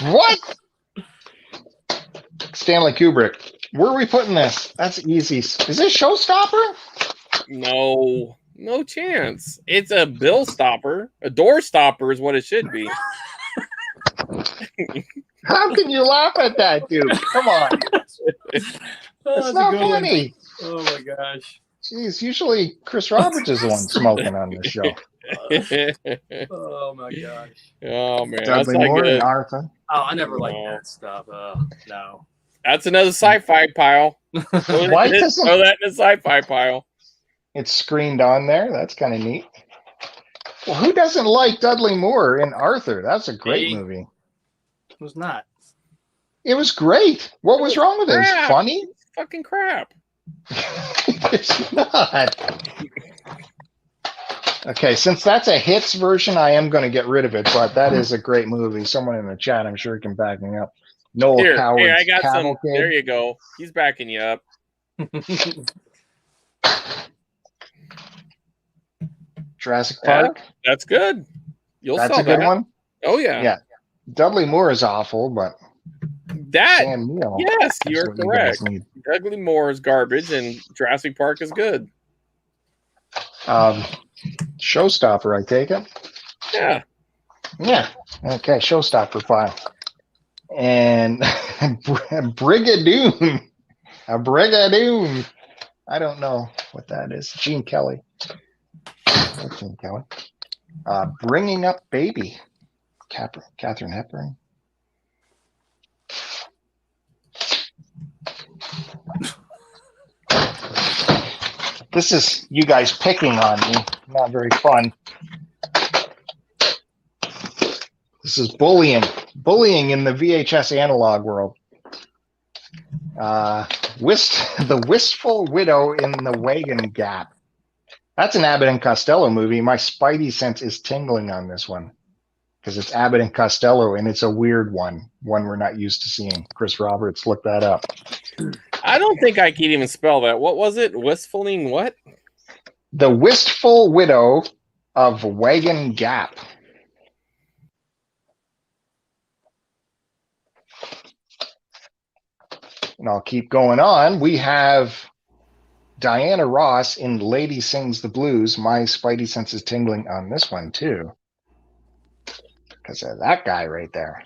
What? Stanley Kubrick. Where are we putting this? That's easy. Is this Showstopper? No. No chance. It's a bill stopper. A door stopper is what it should be. How can you laugh at that, dude? Come on. It's not funny. Oh my gosh. Jeez, usually Chris Roberts is the one smoking on this show. Oh my gosh. Oh man, Dudley that's Moore good. and Arthur. Oh, I never liked that stuff. No. That's another sci-fi pile. Why doesn't throw that in the sci-fi pile? It's screened on there? That's kind of neat. Well, who doesn't like Dudley Moore in Arthur? That's a great movie. It was not. It was great. What was wrong with it? It was funny? It's fucking crap. It's not. Okay, since that's a hits version, I am going to get rid of it, but that is a great movie. Someone in the chat, I'm sure, can back me up. Noel Coward's Here, I got Cavalcade. some. There you go. He's backing you up. Jurassic Park. Yeah, that's good. That's a good one. Oh yeah. Yeah. Dudley Moore is awful, but Sam Neill. Yes, you're correct. Dudley Moore is garbage, and Jurassic Park is good. Showstopper, I take it. Yeah. Yeah. Okay, Showstopper file. And Brigadoon. A Brigadoon. I don't know what that is. Gene Kelly. Gene Kelly. Bringing Up Baby. Katharine Hepburn. This is you guys picking on me. Not very fun. This is bullying. Bullying in the VHS analog world. The Wistful Widow in the Wagon Gap. That's an Abbott and Costello movie. My spidey sense is tingling on this one because it's Abbott and Costello, and it's a weird one we're not used to seeing. Chris Roberts, look that up. I don't think I can even spell that. What was it? Wistfuling what? The Wistful Widow of Wagon Gap. And I'll keep going on. We have Diana Ross in Lady Sings the Blues. My spidey sense is tingling on this one, too. Because of that guy right there.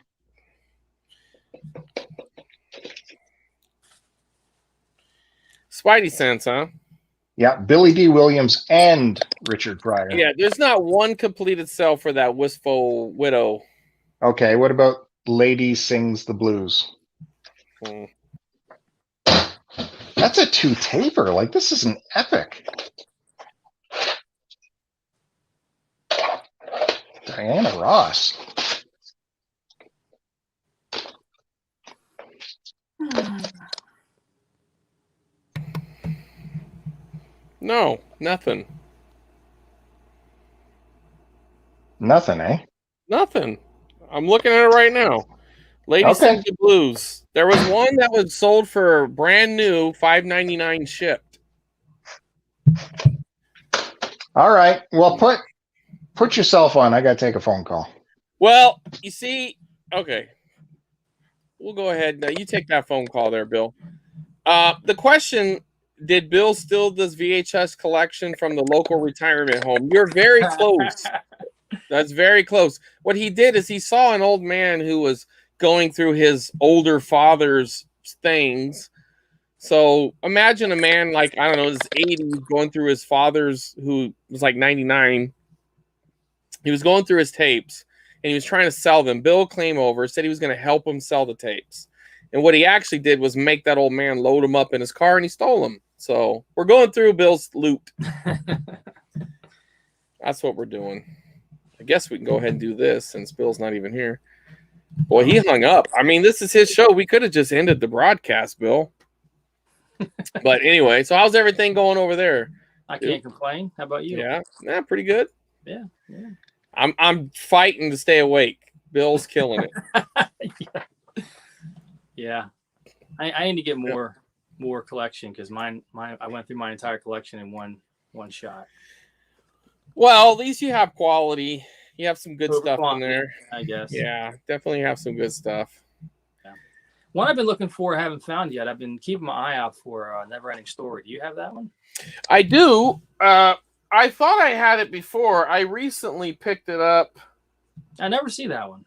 Spidey sense, huh? Yeah, Billy D. Williams and Richard Pryor. Yeah, there's not one completed cell for that Wistful Widow. Okay, what about Lady Sings the Blues? That's a two-taper. Like, this is an epic. Diana Ross. No, nothing. Nothing, eh? Nothing. I'm looking at it right now. Lady Sings the Blues. There was one that was sold for brand new $5.99 shipped. All right. Well, put yourself on. I got to take a phone call. Well, you see, okay. We'll go ahead. Now, you take that phone call there, Bill. The question, did Bill steal this VHS collection from the local retirement home? You're very close. That's very close. What he did is he saw an old man who was going through his older father's things. So imagine a man like, I don't know, his 80s going through his father's, who was like 99. He was going through his tapes and he was trying to sell them. Bill came over, said he was going to help him sell the tapes. And what he actually did was make that old man load him up in his car and he stole them. So we're going through Bill's loot. That's what we're doing. I guess we can go ahead and do this since Bill's not even here. Boy, he hung up. I mean, this is his show. We could have just ended the broadcast, Bill. But anyway, so how's everything going over there? I can't complain. How about you? Yeah, pretty good. Yeah. I'm fighting to stay awake. Bill's killing it. Yeah. I need to get more collection because I went through my entire collection in one shot. Well, at least you have quality. You have some good stuff in there. I guess. Yeah, definitely have some good stuff. Yeah. One I've been looking for, I haven't found yet. I've been keeping my eye out for Never Ending Story. Do you have that one? I do. I thought I had it before. I recently picked it up. I never see that one.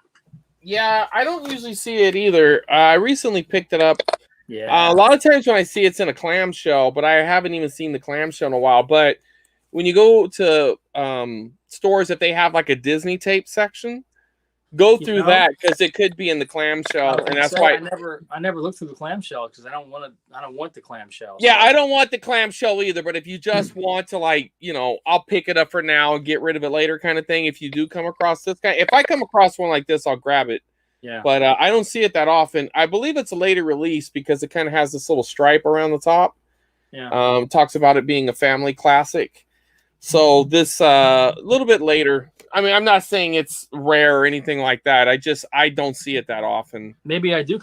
Yeah, I don't usually see it either. I recently picked it up. Yeah. A lot of times when I see it's in a clamshell, but I haven't even seen the clamshell in a while. But when you go to stores, if they have like a Disney tape section, go through that because it could be in the clamshell, and that's why I never looked through the clamshell because I don't want the clamshell. Yeah, so. I don't want the clamshell either. But if you just want to, like, I'll pick it up for now and get rid of it later, kind of thing. If you do come across this guy, if I come across one like this, I'll grab it. Yeah. But I don't see it that often. I believe it's a later release because it kind of has this little stripe around the top. Yeah. Talks about it being a family classic. So this little bit later. I mean, I'm not saying it's rare or anything like that. I don't see it that often. Maybe I do not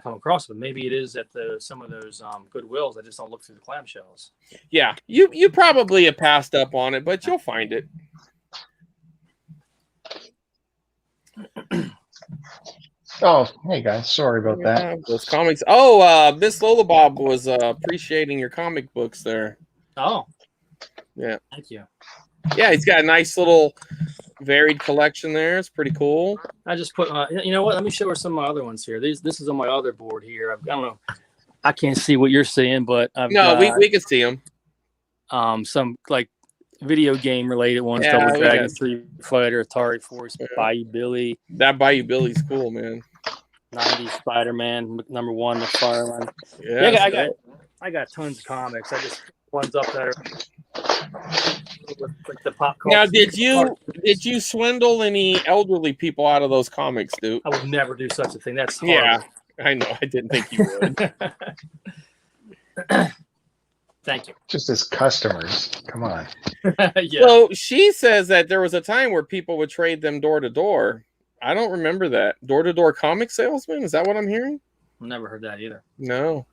come across it, but maybe it is at some of those Goodwills. I just don't look through the clamshells. Yeah, you probably have passed up on it, but you'll find it. Oh, hey guys, sorry about that. Those comics. Oh, Miss Lola Bob was appreciating your comic books there. Oh, yeah. Thank you. Yeah, he's got a nice little varied collection there. It's pretty cool. I just put, you know what? Let me show her some of my other ones here. This is on my other board here. I don't know. I can't see what you're seeing, but we can see them. Some like video game related ones. Yeah, Double Dragon, Street Fighter, Atari Force, Bayou Billy. That Bayou Billy's cool, man. 90s Spider-Man, number 1, McFarlane. Yeah, I got tons of comics. I just ones up that are like the pop culture. Now, did you swindle any elderly people out of those comics, dude? I would never do such a thing. That's horrible. Yeah, I know. I didn't think you would. Thank you. Just as customers, come on. Yeah. So she says that there was a time where people would trade them door to door. I don't remember that. Door to door comic salesman? Is that what I'm hearing? Never heard that either. No,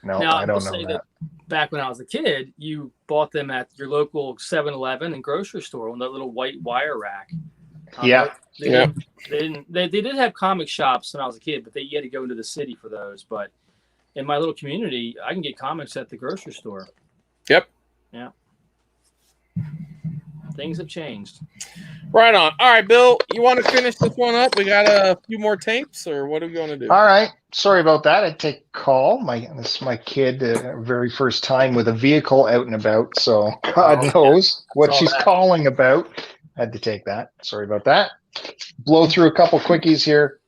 I don't know that. Back when I was a kid, you bought them at your local 7-Eleven and grocery store on that little white wire rack. They did have comic shops when I was a kid, but you had to go into the city for those. But in my little community, I can get comics at the grocery store. Yep. Yeah. Things have changed. Right on. All right, Bill, you want to finish this one up? We got a few more tapes, or what are we going to do? All right. Sorry about that. I take a call. This is my kid, very first time with a vehicle out and about, so God knows what she's calling about. Had to take that. Sorry about that. Blow through a couple quickies here.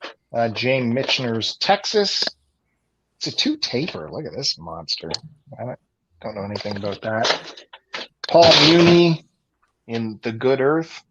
Jane Michener's Texas. It's a 2-taper. Look at this monster. I don't know anything about that. Paul Muni in The Good Earth.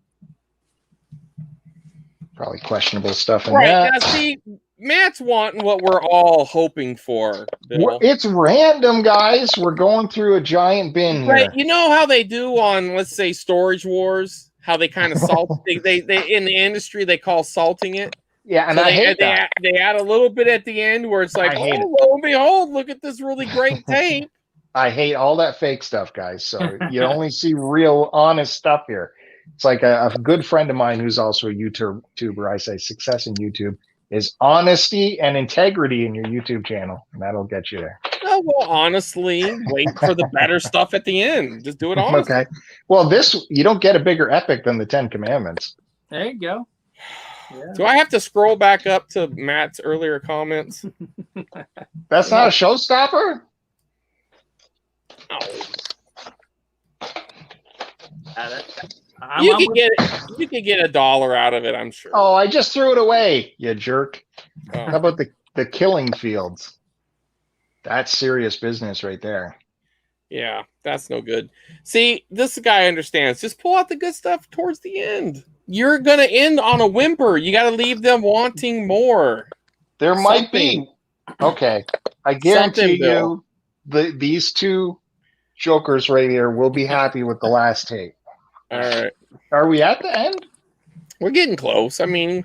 Probably questionable stuff in that. Now, see, Matt's wanting what we're all hoping for, Bill. It's random, guys. We're going through a giant bin here. Right. You know how they do on, let's say, Storage Wars? How they kind of salt they in the industry they call salting it. Yeah, and so I hate that. They add a little bit at the end where it's like, lo and behold, look at this really great tape. I hate all that fake stuff, guys. So you only see real, honest stuff here. It's like a good friend of mine who's also a YouTuber. I say success in YouTube is honesty and integrity in your YouTube channel, and that'll get you there. Oh, well, honestly, wait for the better stuff at the end. Just do it honestly. Okay. Well, you don't get a bigger epic than the 10 Commandments. There you go. Yeah. Do I have to scroll back up to Matt's earlier comments? That's not a showstopper? No. You could get $1 out of it, I'm sure. Oh, I just threw it away, you jerk. Oh. How about the killing fields? That's serious business right there. Yeah, that's no good. See, this guy understands. Just pull out the good stuff towards the end. You're going to end on a whimper. You got to leave them wanting more. There might be. Okay. I guarantee you these two jokers right here will be happy with the last tape. All right. Are we at the end? We're getting close. I mean,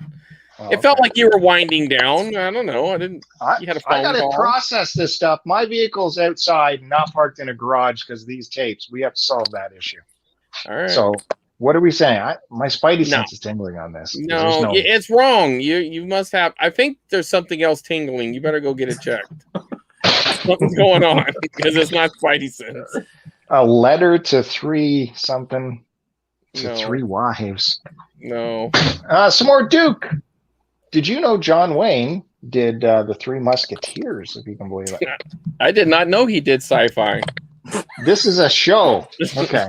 it felt like you were winding down. I don't know. You had a phone I got to call. process this stuff. My vehicle's outside, not parked in a garage because of these tapes. We have to solve that issue. All right. So what are we saying? My spidey sense is tingling on this. No, it's wrong. You must have. I think there's something else tingling. You better go get it checked. Something's going on because it's not spidey sense. A letter to 3 something to 3 wives. No. Some more Duke. Did you know John Wayne did the Three Musketeers, if you can believe it? I did not know he did sci-fi. This is a show. Okay.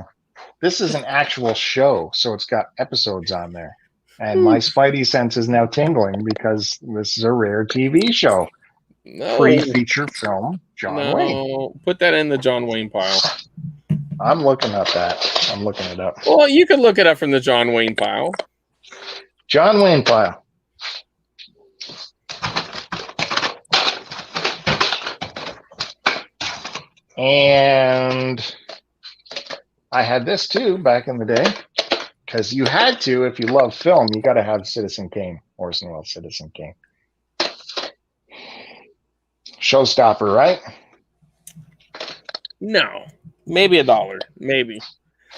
This is an actual show, so it's got episodes on there. And my spidey sense is now tingling because this is a rare TV show. No. Free feature film, John Wayne. Put that in the John Wayne pile. I'm looking up that. I'm looking it up. Well, you could look it up from the John Wayne pile. John Wayne pile. And I had this too back in the day, because you had to, if you love film, you got to have Citizen Kane, Orson Welles' Citizen Kane. Showstopper, right? No, maybe $1, maybe.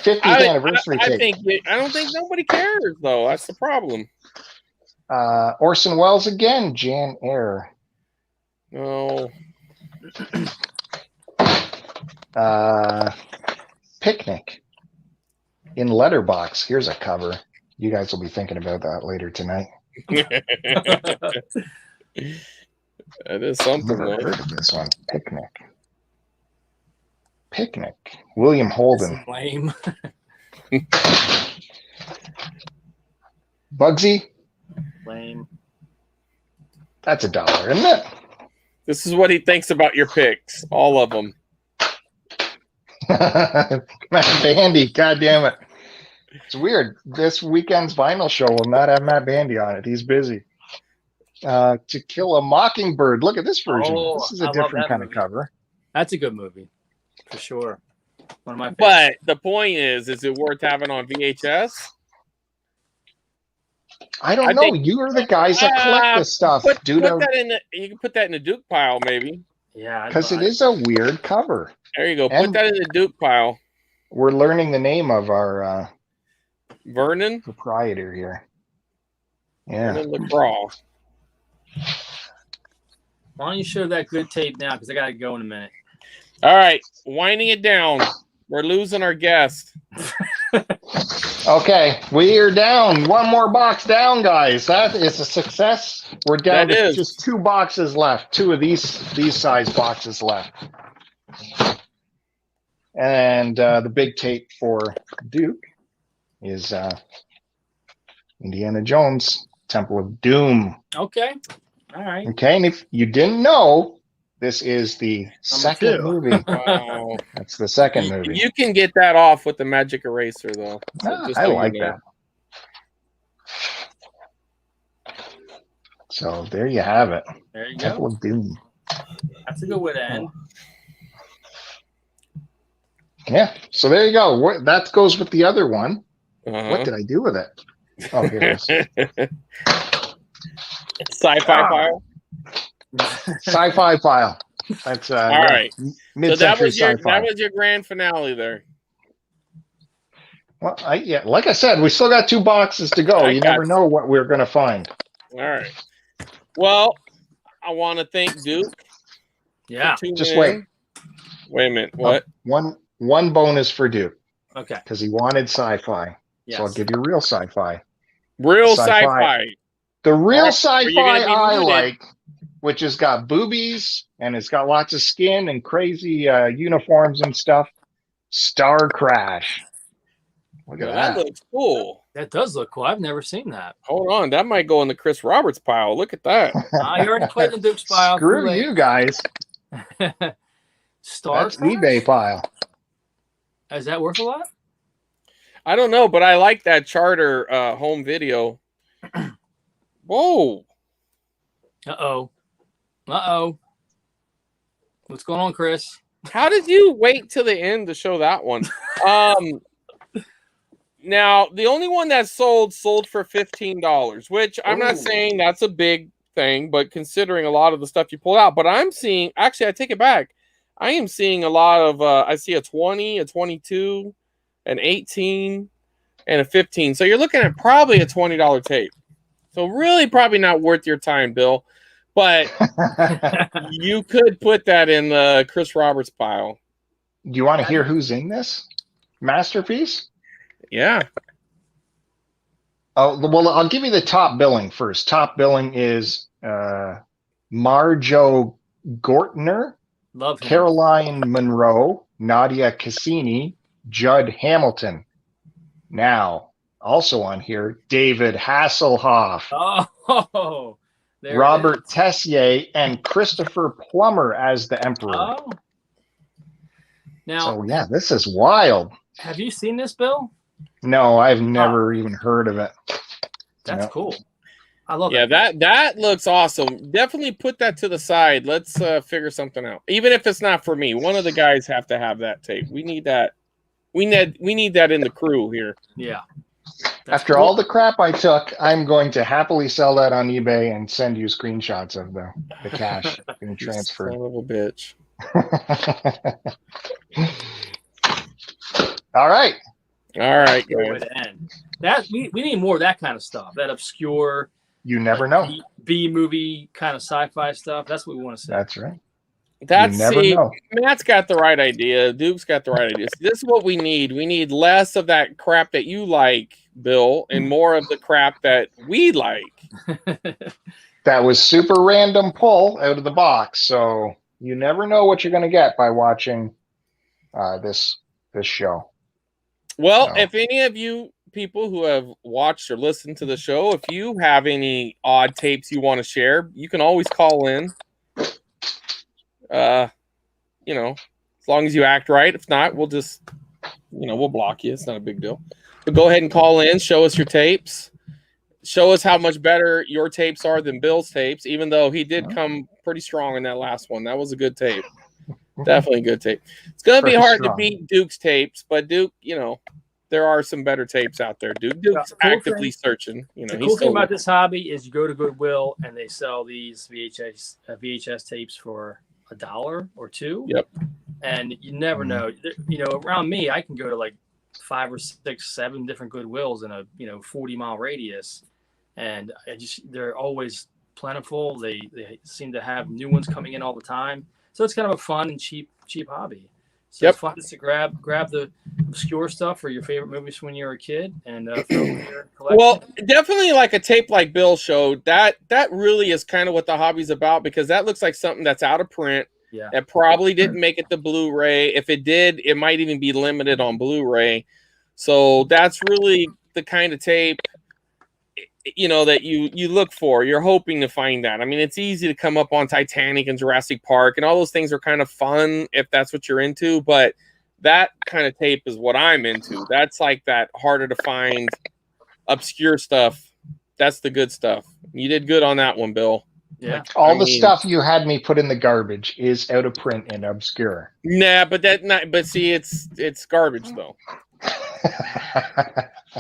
50th anniversary tape. I don't think nobody cares though. That's the problem. Orson Welles again, Jan Eyre. No. Picnic in Letterbox. Here's a cover. You guys will be thinking about that later tonight. That is something. Never heard of this one. Picnic. William Holden. Lame. Bugsy. Lame. That's $1, isn't it? This is what he thinks about your picks. All of them. Matt Bandy, God damn it. It's weird. This weekend's vinyl show will not have Matt Bandy on it. He's busy. To Kill a Mockingbird. Look at this version. This is a different kind of cover. That's a good movie, for sure. One of my favorites. But the point is it worth having on VHS? I don't know. You are the guys that collect this stuff. You can put that in the Duke pile, maybe. Yeah. Because it is a weird cover. There you go. Put that in the Duke pile. We're learning the name of our Vernon proprietor here. Yeah. Vernon LaCroix. Why don't you show that good tape now? Because I got to go in a minute. All right. Winding it down. We're losing our guest. Okay. We are down. One more box down, guys. That is a success. We're down to just 2 boxes left. 2 of these size boxes left. And the big tape for Duke is Indiana Jones, Temple of Doom. Okay. All right. Okay, and if you didn't know, this is the second movie. Wow. That's the second movie. You can get that off with the magic eraser, though. So I like that. So there you have it. There you Temple go. of Doom. That's a good way to end. Yeah, so there you go. That goes with the other one. What did I do with it? Oh, here it is. Sci-fi pile. Sci-fi pile. That's all right. Mid-century so sci-fi. that was your grand finale there. Well, like I said, we still got 2 boxes to go. You never know what we're going to find. All right. Well, I want to thank Duke. Yeah. Just wait. Wait a minute. What? One bonus for Duke. Okay. Because he wanted sci-fi. Yes. So I'll give you real sci-fi. Real sci-fi. The real sci-fi I like, which has got boobies and it's got lots of skin and crazy uniforms and stuff. Star Crash. Look at that. That looks cool. That does look cool. I've never seen that. Hold on. That might go in the Chris Roberts pile. Look at that. I already played the Duke's pile. Screw you guys. Star Crash? eBay pile. Is that worth a lot? I don't know, but I like that Charter home video. Whoa. Uh-oh. What's going on, Chris? How did you wait till the end to show that one? Now, the only one that sold for $15, which I'm not saying that's a big thing, but considering a lot of the stuff you pulled out, but I'm seeing, actually, I take it back. I am seeing a lot of, I see a 20, a 22, an 18, and a 15. So you're looking at probably a $20 tape. So really probably not worth your time, Bill. But you could put that in the Chris Roberts pile. Do you want to hear who's in this masterpiece? Yeah. Oh, well, I'll give you the top billing first. Top billing is Marjo Gortner, Love him. Caroline Monroe, Nadia Cassini, Judd Hamilton. Now, also on here, David Hasselhoff, Oh, there Robert Tessier, and Christopher Plummer as the Emperor. Oh. Now, so yeah, this is wild. Have you seen this, Bill? No, I've never even heard of it. That's cool. I love it. Yeah, that looks awesome. Definitely put that to the side. Let's figure something out. Even if it's not for me, one of the guys have to have that tape. We need that. We need that in the crew here. Yeah. After all the crap I took, I'm going to happily sell that on eBay and send you screenshots of the cash being transferred. Son of a bitch. All right. Guys. That we need more of that kind of stuff. That obscure. You never know. B movie kind of sci-fi stuff. That's what we want to see. That's right. Matt's got the right idea. Duke's got the right idea. This is what we need. We need less of that crap that you like, Bill, and more of the crap that we like. That was super random pull out of the box. So you never know what you're going to get by watching this show. Well, if any of you people who have watched or listened to the show, if you have any odd tapes you want to share, you can always call in. As long as you act right. If not, we'll just, we'll block you. It's not a big deal. But go ahead and call in. Show us your tapes. Show us how much better your tapes are than Bill's tapes, even though he did come pretty strong in that last one. That was a good tape. Definitely a good tape. It's going to be hard to beat Duke's tapes, but Duke, there are some better tapes out there. Duke's actively searching. The cool thing about this hobby is you go to Goodwill and they sell these VHS tapes for $1 or $2. Yep. And you never know. Around me, I can go to like 5 or 6, 7 different Goodwills in a 40-mile radius, and they're always plentiful. They seem to have new ones coming in all the time. So it's kind of a fun and cheap hobby. So it's fun just to grab the obscure stuff for your favorite movies from when you were a kid and throw it in your collection. Well, definitely like a tape like Bill showed. That really is kind of what the hobby's about, because that looks like something that's out of print. Yeah. That probably didn't make it to Blu-ray. If it did, it might even be limited on Blu-ray. So that's really the kind of tape that you look for. You're hoping to find that. I mean, it's easy to come up on Titanic and Jurassic Park, and all those things are kind of fun if that's what you're into, but that kind of tape is what I'm into. That's like that harder to find obscure stuff. That's the good stuff. You did good on that one, Bill. Yeah. All the stuff you had me put in the garbage is out of print and obscure. Nah, but see, it's garbage though.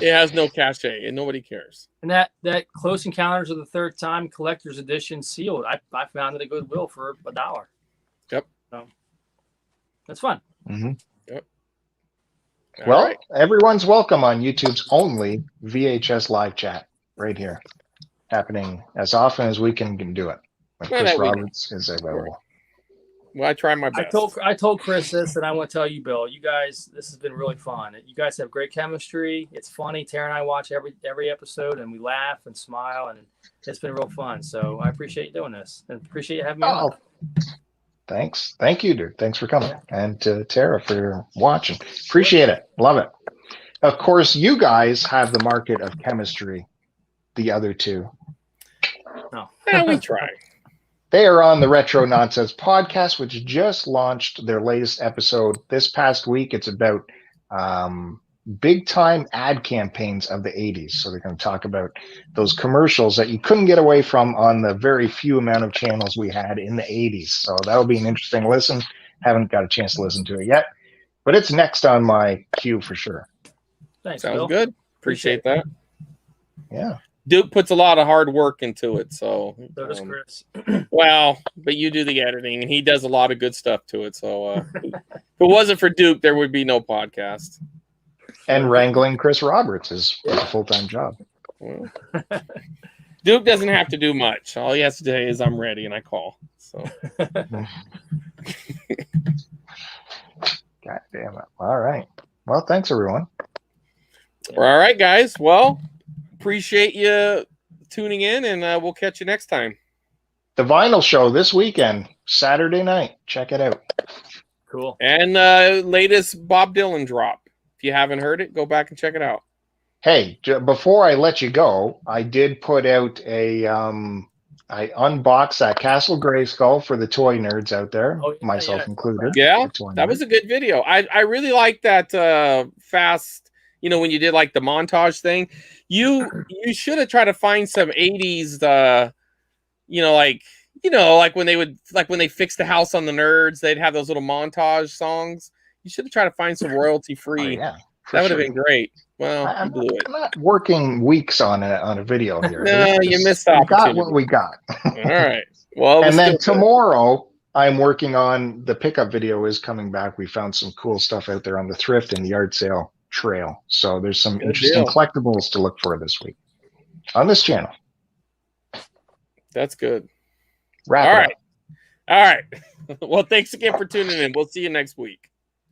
It has no cachet and nobody cares. And that Close Encounters of the Third Time collector's edition sealed, I found it at Goodwill for $1. Yep. So that's fun. Mm-hmm. Yep. Well, everyone's welcome on YouTube's only VHS live chat right here, happening as often as we can do it. When Chris Roberts is available. Well, I try my best. I told Chris this, and I want to tell you, Bill. You guys, this has been really fun. You guys have great chemistry. It's funny. Tara and I watch every episode, and we laugh and smile, and it's been real fun. So I appreciate you doing this, and appreciate you having me on. Thanks. Thank you, dude. Thanks for coming, and to Tara for watching. Appreciate it. Love it. Of course, you guys have the market of chemistry. The other two. No. Yeah, we try. They are on the Retro Nonsense podcast, which just launched their latest episode this past week. It's about big time ad campaigns of the 80s. So they're going to talk about those commercials that you couldn't get away from on the very few amount of channels we had in the 80s. So that'll be an interesting listen. Haven't got a chance to listen to it yet, but it's next on my queue for sure. Thanks, Sounds Bill. good. Appreciate that. Yeah. Duke puts a lot of hard work into it, so does Chris. Well, but you do the editing, and he does a lot of good stuff to it. So if it wasn't for Duke, there would be no podcast. And wrangling Chris Roberts is a full-time job. Well, Duke doesn't have to do much. All he has to say is, "I'm ready," and I call. So, God damn it! All right. Well, thanks everyone. All right, guys. Well, appreciate you tuning in, and we'll catch you next time. The vinyl show this weekend, Saturday night. Check it out. Cool. And latest Bob Dylan drop. If you haven't heard it, go back and check it out. Hey, before I let you go, I did put out a I unboxed that Castle Grayskull for the toy nerds out there, myself included. Yeah, that was a good video. I really like that fast, when you did like the montage thing. You should have tried to find some 80s like when they fixed the house on the nerds, they'd have those little montage songs. You should have tried to find some royalty free. Oh, yeah, that would have been great. Well, you blew it. I'm not working weeks on a video here. No, you missed the opportunity. We got what we got. All right. Well, and then tomorrow I'm working on the pickup video is coming back. We found some cool stuff out there on the thrift and the yard sale trail. So there's some interesting collectibles to look for this week on this channel. That's good. All right. All right. Well, thanks again for tuning in. We'll see you next week.